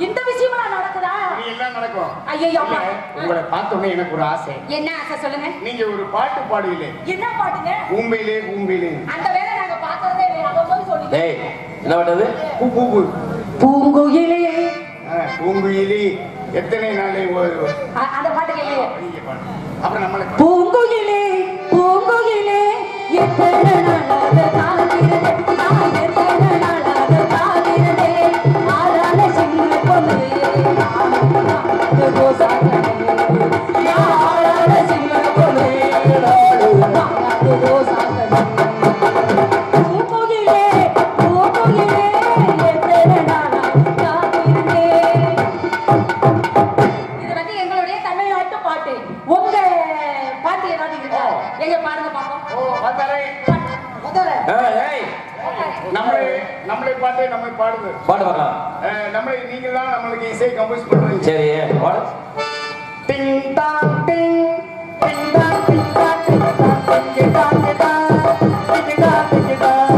இந்த விஷயமா நடக்குதா? எல்லாம் நடக்கும். ஐயோ அப்பா, உங்களை பார்த்தோன்னே எனக்கு ஒரு ஆசை. என்ன ஆசை சொல்லுங்க. நீங்க ஒரு பாட்டு பாடுவீங்களே, என்ன பாட்டுங்க? பூம்பையிலே பூம்பையிலே. அந்த வேலை நாங்க பார்த்ததே இல்ல. அத போய் சொல்லி டேய் என்ன பண்றது? பூங்குயிலே பூங்குயிலே எத்தனை நாளை அந்த பாட்டு கேளுங்க. அப்புறம் நம்மள பூங்குயிலே பூங்குயிலே எத்தனை நாளாக காத்திருந்தே, நான் எத்தனை நாளாக காத்திருந்தே, ஆளான சின்ன பொண்ணு ரோசாக்கனே, ஆளான சின்ன பொண்ணு ரோசாக்கனே. பூங்குயிலே பூங்குயிலே எத்தனை நாளாக காத்திருந்தே. இது வந்து எங்களுடைய தமிழ்நாட்டு பாட்டு. உங்க பாட்டு ஏதாவது இருக்கா? எங்க பாருங்க பாப்போம். நம்மளே பாட்டு நம்ம பாடுது பாட்டு பார்க்கலாம். நம்மளே நீங்க தான் நம்மளுக்கு இசை கம்போஸ் பண்றீங்க. சரி பாடு. டிங் டாங் டிங் டிங் டாங் டிங் டாங் டிங் டாங் டிங் டாங் டிங் டாங் டிங் டாங் டிங் டாங்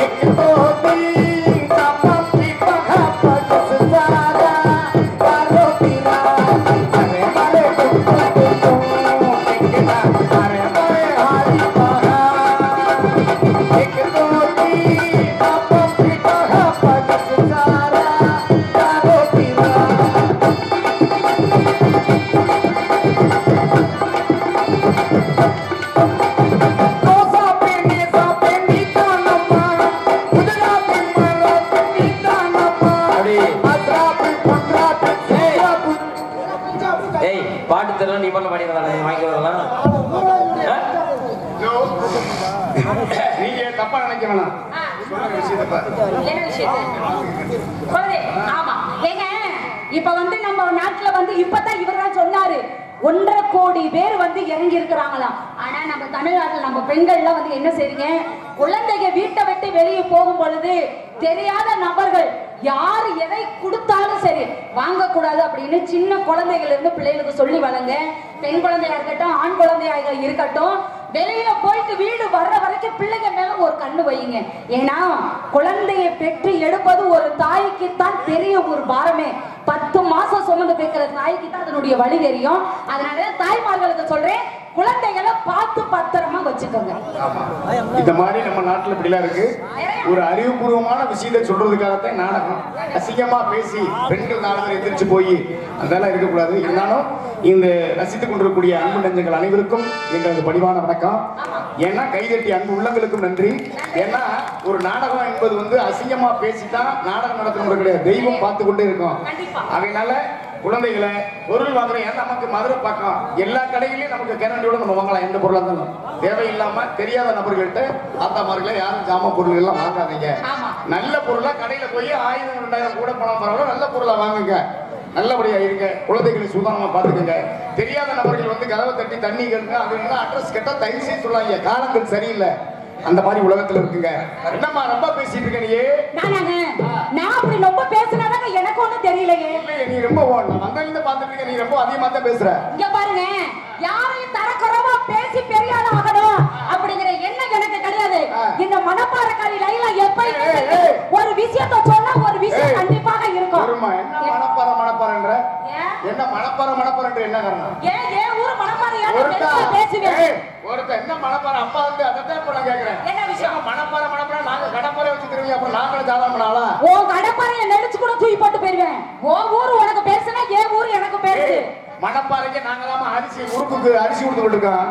एक दो तीन पापा की पगा पग सारा कारो पीरा अरे मारे तुम डिंग डांग अरे मारे हारी पगा एक दो तीन पापा की पगा पग सारा कारो पीरा. ஏய் பாட்டு தெரியல, நீ பண்ண பாடிக்கிறதா? வாங்கி வரலாம். நீங்க தப்பா நினைக்க வேணாம். என்ன விஷயம்? ஆமா ஏங்க, இப்ப வந்து நம்ம நாட்டுல வந்து இப்பதான் இவர்தான் சொன்னாரு 1.5 கோடி பேர் வந்து இறங்கி இருக்கிறாங்களாம். ஆனா நம்ம தமிழ்நாட்டில் நம்ம பெண்கள்லாம் வந்து என்ன செய்றீங்க? குழந்தைங்க வீட்டை விட்டு வெளியே போகும் பொழுது தெரியாத நபர்கள் யார் எதை கொடுத்தாலும் சரி வாங்கக்கூடாது அப்படின்னு சின்ன குழந்தைகள் இருந்து பிள்ளைகளுக்கு சொல்லி வளங்க. பெண் குழந்தையா இருக்கட்டும், ஆண் குழந்தையாக இருக்கட்டும், வெளியில போயிட்டு வீடு வர்ற வரைக்கும் பிள்ளைங்க மேல ஒரு கண்ணு வையுங்க. ஏன்னா குழந்தையை பெற்று எடுப்பது ஒரு தாய்க்கு தான் தெரியும் ஒரு பாரமே. 10 மாசம் சுமந்து பெற்கிற தாய்க்கு தான் அதனுடைய வழி தெரியும். அதனால தாய்மார்களுக்கு சொல்றேன், குழந்தைகளை பார்த்து பத்திரமா வச்சுக்கோங்க. இந்த மாதிரி நம்ம நாட்டுல இப்படிலாம் இருக்கு. ஒரு அறிவுபூர்வமான விஷயத்தை சொல்றதுக்காகத்தான் நாடகம். அசிங்கமா பேசி பெண்கள் 4 பேர் எதிர்த்து போய் அதெல்லாம் இருக்கக்கூடாது. இருந்தாலும் இந்த ரசித்துக் கொண்டிருக்கக்கூடிய அன்பு நெஞ்சங்கள் அனைவருக்கும் எங்களது பணிவான வணக்கம். ஏன்னா கைதட்டி அன்பு உள்ளங்களுக்கும் நன்றி. ஏன்னா ஒரு நாடகம் என்பது வந்து அசிங்கமா பேசிதான் நாடகம் நடத்தணும் கிடையாது, தெய்வம் பார்த்து கொண்டே இருக்கும். அதனால குழந்தைகளை பொருள் வாங்குறோம். ஏன்னா நமக்கு மதுரை பக்கம் எல்லா கடையிலையும் நமக்கு கேரண்டியோட நம்ம வாங்கலாம். எந்த பொருளாக இருந்தாலும் தேவையில்லாம தெரியாத நபர்கள்ட்ட ஆத்தாமார்களை யாரும் ஜாம பொருள் எல்லாம் வாங்காதீங்க. நல்ல பொருளா கடையில போய் 1000 2000 கூட பணம் பரவாயில்ல, நல்ல பொருளா வாங்குங்க, நல்லபடியா இருங்க, குழந்தைகளை சுதாரணமா பாத்துக்கங்க. தெரியாத நபர்கள் வந்து கதவை தட்டி தண்ணி கேளுங்க, அது அட்ரஸ் கேட்டா தயவு செய்து சொல்லாங்க. காலங்கள் சரியில்லை, அந்த மாதிரி உலகத்துல இருக்குங்க. என்னம்மா ரொம்ப பேசிட்டு இருக்க நீ? நான் அப்படி ரொம்ப பேசினாதாங்க எனக்கு ஒண்ணும் தெரியலையே. நீ ரொம்ப அங்கிருந்து பாத்துட்டு இருக்க, நீ ரொம்ப அதிகமா தான் பேசுற. இங்க பாருங்க, யாரையும் தரக்குறவா பேசி பெரிய ஆள் ஆகணும் அப்படிங்கிற எண்ணம் எனக்கு கிடையாது. இந்த மனப்பாறைக்காரி லைலா எப்பயுமே ஒரு விஷயத்தை சொன்னா ஒரு விஷயம் கண்டிப்பாக இருக்கும். என்ன மனப்பாறைன்ற? என்ன மணப்பாறை என்ன காரணம்? ஏன் ஊரு மணப்பாறையா ஒருத்தன் பேசுவேன். ஒருத்தன் என்ன மணப்பாறை அப்பா வந்து அதான் இப்ப நான் கேக்குறேன். என்ன விஷயம்? மணப்பாறை நாங்க கடப்பாறை வச்சு திரும்பி அப்புறம் நாங்களும் சாதாரண நாளா? உன் கடப்பாறையை நெரிச்சு கூட தூக்கி போட்டு போயிருவேன். உன் ஊரு உனக்கு பெருசுனா என் ஊரு எனக்கு பெருசு. மணப்பாறைக்கு நாங்களாம அரிசி உருக்குக்கு அரிசி கொடுத்துட்டு இருக்கோம்.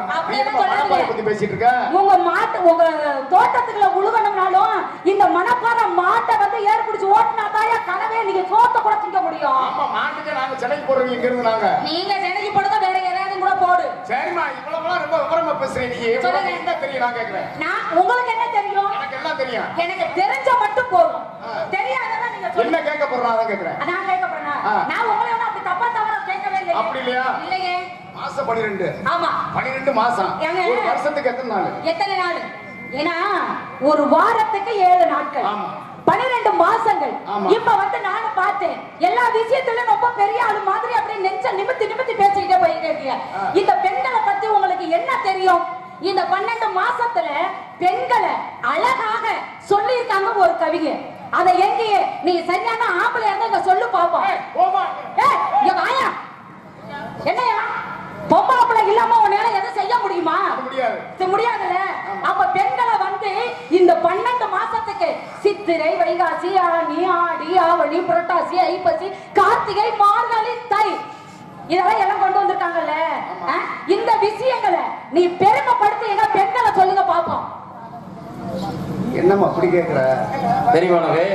மணப்பாறை பத்தி பேசிட்டு இருக்க. உங்க தோட்டத்துக்குள்ள உழுகணும்னாலும் இந்த மணப்பாறை மாட்டை வந்து ஏறு பிடிச்சு ஓட்டினா தாயா கனவே நீங்க சோத்த கூட திங்க முடியும். ஆமா மாட்டுக்கு நாங்க சென்னைக்கு போடுறோம் இங்க இருந்து நாங்க. நீங்க சென்னைக்கு போடுங்க வேற யாராவது கூட போடு. சரிமா இவ்வளவு ரொம்ப விவரமா பேசுறீங்க. நீங்க உங்களுக்கு என்ன தெரியும் நான் கேக்குறேன். உங்களுக்கு என்ன தெரியும்? எனக்கு எல்லாம் தெரியும். எனக்கு தெரிஞ்ச மட்டும் போதும். தெரியாததா நீங்க சொல்லுங்க. என்ன கேட்க போறா அத கேக்குறேன். நான் கேட்க போறேனா? நான் உங்களை வந்து அப்படி தப்பா தவறா கேட்கவே இல்லை. அப்படி இல்லையா? இல்லையே. மாசம் 12. ஆமா 12 மாசம். ஒரு வருஷத்துக்கு எத்தனை நாள்? எத்தனை நாள்? ஏனா ஒரு வாரத்துக்கு 7 நாட்கள். ஆமா 12 மாசங்கள். இப்ப வந்து நானும் பார்த்தேன் எல்லா விஷயத்திலும் ரொம்ப பெரிய ஆளு மாதிரி அப்படியே நெஞ்ச நிமித்தி பேசிக்கிட்டே போயிட்டே இருக்கீங்க. இந்த பெண்களை பத்தி உங்களுக்கு என்ன தெரியும்? இந்த 12 மாசத்துல பெண்களை அழகாக சொல்லியிருக்காங்க ஒரு கவிங்க. அதை எங்கேயே நீ சரியான ஆம்பளையா இருந்தா சொல்லு பாப்போம். இங்க வாயா. என்னையா பொம்பளை பிள்ளை இல்லாம உன்னால எதை செய்ய முடியுமா? முடியாதுல்ல. அப்ப பெண்களை வந்து இந்த 12 மாசத்துக்கு சித்திரை வைகாசி ஆனி ஆடி ஆவணி புரட்டாசி ஐப்பசி கார்த்திகை மார்கழி தை இதெல்லாம் எல்லாம் கொண்டு வந்திருக்காங்கல்ல. இந்த விஷயங்களை நீ பெருமைப்படுத்தி எங்க பெண்களை சொல்லுங்க பாப்போம். என்னம்மா அப்படி கேக்குற? தெரியுமானவே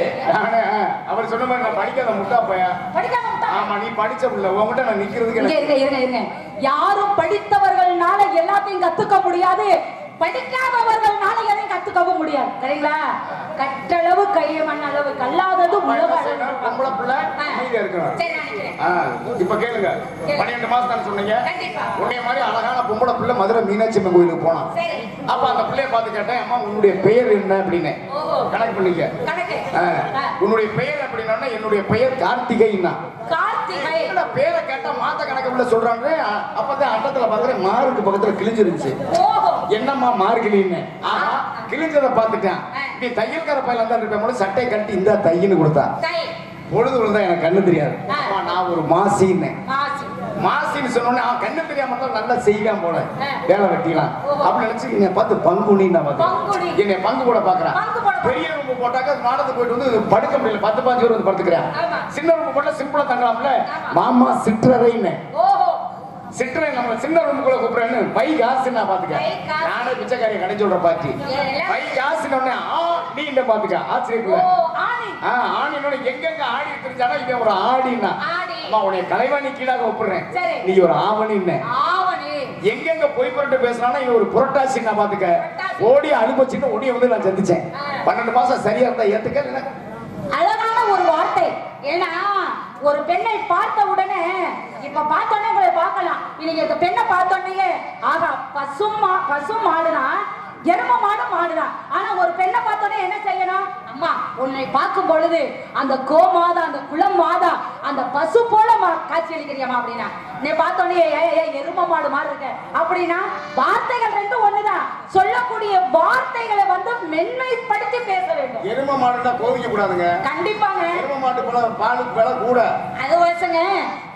அவர் சொன்ன மாதிரி நான் படிக்காத முட்டா பையன். படிக்காத முட்டா? ஆமா நீ படிச்ச புள்ள. உன்கிட்ட நான் நிக்கிறதுக்கு இருங்க. யாரும் படித்தவர்கள்னால எல்லாத்தையும் கத்துக்க முடியாது. படிக்காதவர்கள்னால எதையும் கத்துக்கவும் முடியாது. சரிங்களா? கட்டளவு கை மண் அளவு கல்லாதது பொம்பளை பிள்ளை அமைதியா இருக்கணும். இப்ப கேளுங்க. 12 மாசம் தான் சொன்னீங்க. உன்னைய மாதிரி அழகான பொம்பளை பிள்ளை மதுரை மீனாட்சி அம்மன் கோயிலுக்கு போனான். அப்ப அந்த பிள்ளைய பார்த்து கேட்டேன், அம்மா உன்னுடைய பெயர் என்ன அப்படின்னு. கணக்கு பண்ணிக்க. உன்னுடைய பெயர் அப்படின்னா என்னுடைய பெயர் கார்த்திகைன்னா. கார்த்திகை பேரை கேட்டா மாத்த கணக்கு பிள்ளை சொல்றாங்க. அப்பதான் அட்டத்துல பாக்குறேன் மாருக்கு பக்கத்துல கிழிஞ்சிருந்துச்சு. என்னம்மா மார்கழின்னு. ஆனா கிழிஞ்சதை பார்த்துட்டேன். நீ தையல்கார பையன் தான் இருப்பேன். சட்டை கட்டி இந்த தையின்னு கொடுத்தா பொழுது விழுந்தா எனக்கு கண்ணு தெரியாது. நான் ஒரு மாசின்னு சொன்னோன்னே கண்ணு தெரியாம நல்லா செய்யலாம் போல வேலை வெட்டிக்கலாம் அப்படின்னு நினைச்சு என்னை பார்த்து பங்குனி என்னை பங்கு கூட பாக்குறேன். பெரிய ரூம் போட்டாக்க மாடத்துக்கு போயிட்டு வந்து படுக்க முடியல. 10-15 பேர் வந்து படுத்துக்கிறேன். சின்ன ரூம் போட்டா சிம்பிளா தங்கலாம்ல. மாமா சிற்றறைன்னு சிற்றரை நம்ம சின்ன ரூமுக்குள்ள கூப்பிடுறேன்னு பை காசு நான் பாத்துக்க. நானே பிச்சைக்காரியை கடை சொல்ற பாத்தி பை காசுன்னு நீ இந்த பாத்துக்க. ஆச்சரியக்குள்ள ஆணினோட எங்கெங்க ஆடி தெரிஞ்சாலும் இவன் ஒரு ஆடினா உன்னை கலைவாணி கீழாக ஒப்புறேன். நீ ஒரு ஆவணின்னு எங்கெங்க பொய் புரட்டு பேசுறானா இவன் ஒரு புரட்டாசி நான் பாத்துக்க. ஓடி அனுபவிச்சுன்னு ஓடிய வந்து நான் சந்திச்சேன். 12 மாசம் சரியா இருந்தா ஏத்துக்க. அழகான ஒரு வார்த்தை. ஏன்னா ஒரு பெண்ணை பார்த்த உடனே இப்ப பார்த்தோன்னே உங்களை பார்க்கலாம். இன்னைக்கு இந்த பெண்ணை பார்த்தோன்னே ஆகா பசு மாடுனா எரும மாடு மாடுதான். ஆனா ஒரு பெண்ணை பார்த்தோன்னே என்ன செய்யணும்? அம்மா உன்னை பார்க்கும் பொழுது அந்த கோமாதா அந்த குளம் மாதா அந்த பசு போல காட்சி அளிக்கிறியம்மா அப்படின்னா நீ பார்த்தோன்னே எரும மாடு மாதிரி இருக்க அப்படின்னா வார்த்தைகள் ரெண்டும் ஒண்ணுதான். சொல்லக்கூடிய வார்த்தைகளை வந்து மென்மைப்படுத்தி பேச வேண்டும். எரும மாடுனா கோவிக்க கூடாதுங்க. கண்டிப்பாங்க. எரும மாட்டு போல பாலுக்கு விலை கூட. அது வருஷங்க.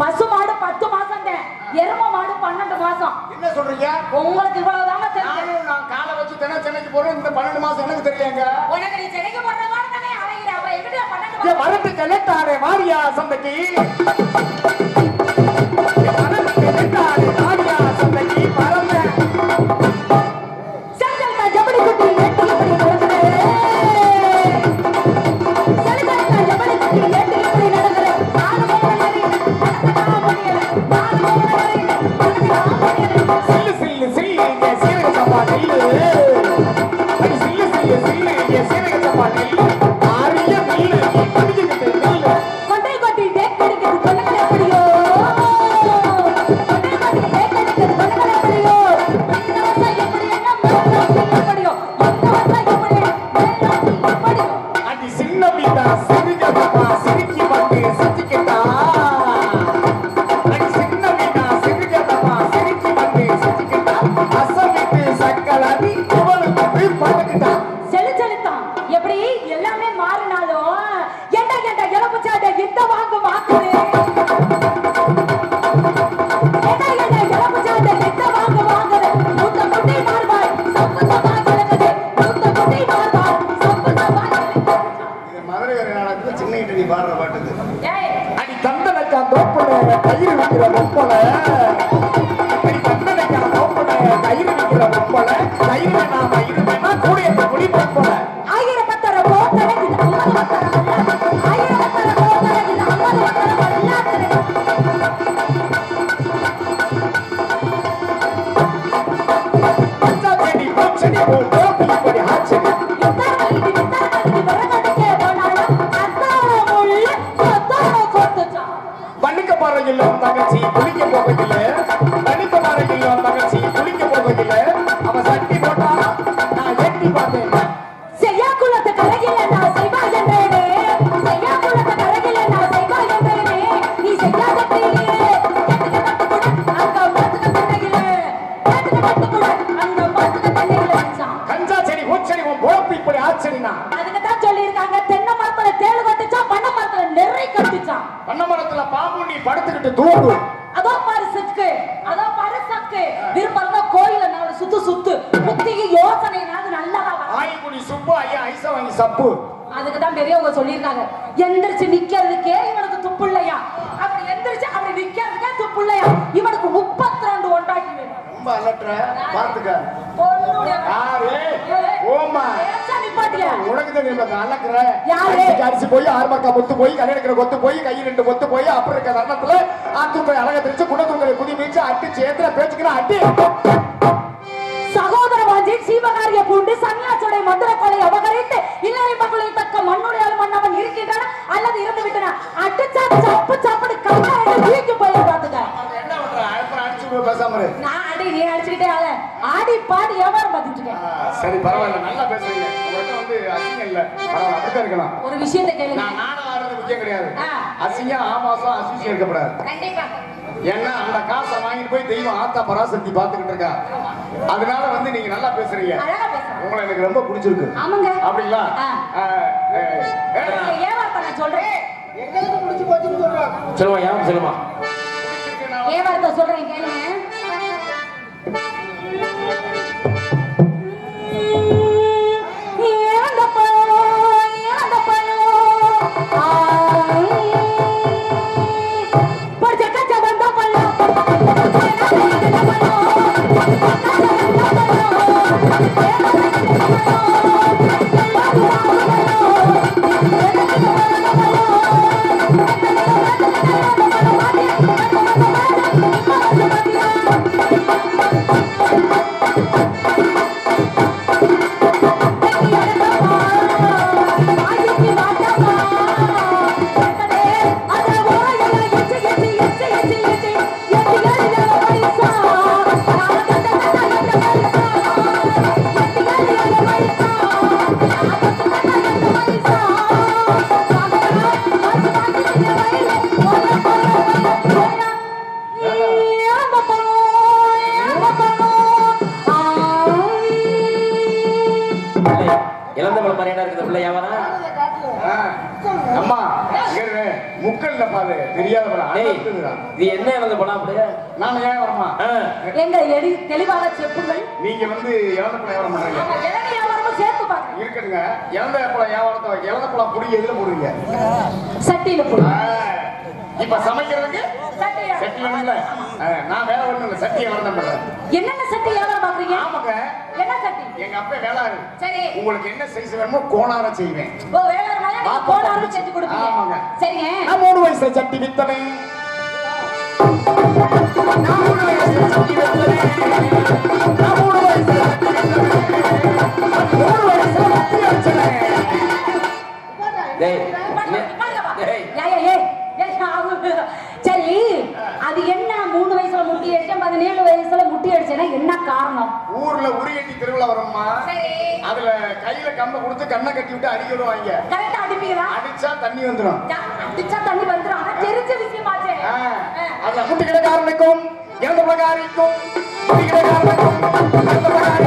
பசு மாடு 10 மாசம் தான். எரும மாடு 12 மாசம். என்ன சொல்றீங்க? உங்களுக்கு இவ்வளவுதாங்க தெரியும். நான் காலை வச்சு சென்னைக்கு போறேன். இந்த 12 மாசம் எனக்கு தெரியலங்க. உனக்கு நீ சென்னைக்கு போறதா தானே அலையிற. அப்ப எங்கிட்ட 12 மாசம் வரட்டு கலட்டாரே வாரியா சந்தைக்கு. வரட்டு கலட்டாரே வாரியா சந்தைக்கு பரம சஞ்சல்கா ஜபடி குட்டி எட்டி எப்படி நடக்குது. சஞ்சல்கா ஜபடி குட்டி எட்டி எப்படி நடக்குது. நாலு போறேன் நான் முடியல. நாலு போறேன் நான் முடியல. சில்லு சில்லு சில்லு இங்க சீரக சம்பா நெல்லு. அது சில்லு சில்லு சில்லு இங்க சீரக சம்பா நெல்லு. ஆரிய நெல்லு படிக்கிட்டு நெல்லு. கொண்டை கொட்டி டேக் அடிக்கிறது கொண்டை எப்படியோ. கொண்டை கொட்டி டேக் அடிக்கிறது கொண்டை எப்படியோ. இந்த வருஷம் எப்படி என்ன மேலோட்டி எப்படியோ. இந்த வருஷம் எப்படி மேலோட்டி எப்படியோ. அடி சின்ன வீட்டா சிரிக்க பாப்பா சிரிக்கி வந்து சிரிக்கிட்டா. அடி சின்ன வீட்டா சிரிக்க பாப்பா சிரிக்கி வந்து சிரிக்கிட்டா. அசமிட்டு சக்கலடி இவனுக்கு போய் படுக்கிட்டா. செலுத்தான் எப்படி எல்லாமே மாறினாலும் எந்த எலும்பு சாட்டை இந்த வாங்க வாக்குது. மதுரை நாடகத்துல சின்ன இட்லி பாடுற பாட்டுக்கு ஏய் அடி தந்தனக்கா தோப்புல கயிறு விக்கிற பொம்பள அடி தந்தனக்கா தோப்புல கயிறு விக்கிற பொம்பள கயிறு நாம இருவேனா கூடிய குடி பொம்பள ஆயிரம் பத்தர போட்டல இது 50 பத்தர ஆயிரம் பத்தர போட்டல இது 50 பத்தர பச்சாச்செடி பச்சடி போட்டு இப்படி ஆச்சடி வண்ணிக்க பாறையில் தங்கச்சி குளிக்க போவதில்ல வண்ணிக்க பாறையில் தங்கச்சி குளிக்க போவதில்ல அவன் சட்டி போட்டா நான் எட்டி பார்த்தேன் செய்யாக்குளத்து கரையில நான் செய்வா என்றேனே செய்யாக்குளத்து கரையில நான் செய்வா என்றேனே நீ செய்யாத பிள்ளையே அங்க மாத்துக்க தண்டையில அங்க மாத்துக்க தண்டையில வச்சான் கஞ்சா செடி ஊச்செடி உன் போப்பு இப்படி ஆச்சரினா அதுக்கு தான் சொல்லியிருக்காங்க தென்னை மரத்துல தேள் கட்டுச்சா பண்ணை மரத்துல நெறை கட்டுச்சான் பண்ண மரத்துல பாம்பு நீ படுத்துக்கிட்டு தூங்கு அதோ பாரு சக்கு விருப்பம் கோயில நாலு சுத்து புத்திக்கு யோசனை நல்லா ஆயிக்குடி சுப்பு ஐயா ஐச வாங்கி சப்பு அதுக்குதான் பெரியவங்க சொல்லியிருக்காங்க எந்திரிச்சு நிக்கிறதுக்கே இவனுக்கு துப்பு இல்லையா அப்படி எந்திரிச்சு அப்படி நிக்கிறதுக்கே துப்பு இல்லையா இவனுக்கு 32 ஒன்றாக்கி வேணும் ரொம்ப அலட்ற பாத்துக்க உனக்கு தெரியும் அலக்குற அரிசி போய் ஆர்மக்கா முத்து போய் கல்யாணிக்கிற கொத்து போய் கை 2 கொத்து போய் அப்புறம் இருக்க தருணத்துல ஆத்தூக்கை அழக தெரிச்சு குணத்தூக்கலை குதி மீச்சு அட்டிச்சு ஏத்துல பேச்சுக்கிற அட்டி சகோதர வாஞ்சி சீவகாரிய பூண்டு சன்னியாசோடைய மந்திர கொலை அபகரித்து இல்லறை மக்களை தக்க மண்ணுடைய மன்னவன் இருக்கின்றன அல்லது இருந்து விட்டன அடிச்சா சப்பு சப்புடு கண்ணாடி தூக்கி போய் பாத்துக்க என்ன பண்ற அப்புறம் அடிச்சு பேசாம நான் அடி நீ அடிச்சுக்கிட்டே ஆள ஆடி பாடி வியாபாரம் பார்த்துட்டு இருக்கேன் சரி பரவாயில்ல நல்லா பேசுறீங்க உங்கள்கிட்ட வந்து அசிங்கம் இல்ல பரவாயில்ல அப்படித்தான் இருக்கலாம் ஒரு விஷயத்தை கேளுங்க நான் நானும் ஆடுறது முக்கியம் கிடையாது அசிங்கம் ஆமாசம் அசிங்கம் இருக்கக்கூடாது கண்டிப்பா ஏன்னா அந்த காசை வாங்கிட்டு போய் தெய்வம் ஆத்தா பராசக்தி பாத்துக்கிட்டு இருக்கா அதனால வந்து நீங்க நல்லா பேசுறீங்க உங்களை எனக்கு ரொம்ப பிடிச்சிருக்கு ஆமாங்க அப்படிங்களா ஏவார்த்தை நான் சொல்றேன் எங்களுக்கு பிடிச்சு போச்சுன்னு சொல்றேன் சொல்லுவா யாரும் சொல்லுமா ஏவார்த்தை சொல்றேன் கேளுங்க தெளிவாக செப்புங்கள். நீங்க வந்து இளந்தப்பழம் வியாபாரம் பண்றீங்க. இளநீ வியாபாரமும் சேர்த்து பாருங்க. இருக்குங்க. இளந்தப்பழம் வியாபாரத்தை இளந்தப்பழம் புடி எதுல போடுவீங்க? சட்டியில போடுங்க. இப்ப சமைக்கிறதுக்கு சட்டி இல்ல. நான் வேலை ஒண்ணு இல்ல, சட்டி வியாபாரம் பண்றேன். என்னென்ன சட்டி வியாபாரம் பாக்குறீங்க? ஆமாங்க. என்ன சட்டி? எங்க அப்பா வேளாறு. சரி. உங்களுக்கு என்ன சைஸ் வேணுமோ கோணார செய்வேன். ஓ வேளாறுனால நீங்க கோணார செஞ்சு கொடுப்பீங்க. ஆமாங்க. சரிங்க. நான் 3 வயசுல சட்டி வித்தனே. நான் 3 வயசுல சட்டி வித்தனே. நான் 3 வயசுல சட்டி வித்தனே. 3 வயசுல சட்டி வித்தனே. டேய் சரி, அது என்ன 3 வயசுல முட்டி அடிச்சேன் 17 வயசுல முட்டி அடிச்சேன்னா என்ன காரணம்? ஊர்ல உரியட்டி திருவிழா வரும்மா. அதுல கையில கம்ப கொடுத்து கண்ணை கட்டி விட்டு அடிக்க விடுவாங்க. கரெக்டா அடிப்பீங்களா? அடிச்சா தண்ணி வந்துரும். அடிச்சா தண்ணி வந்துரும். ஆனா தெரிஞ்ச விஷயமாச்சே. அதுல முட்டி கிடக்காரனுக்கும் இறந்த பிரகாரிக்கும் முட்டி கிடக்காரனுக்கும் இறந்த பிரகாரிக்கும்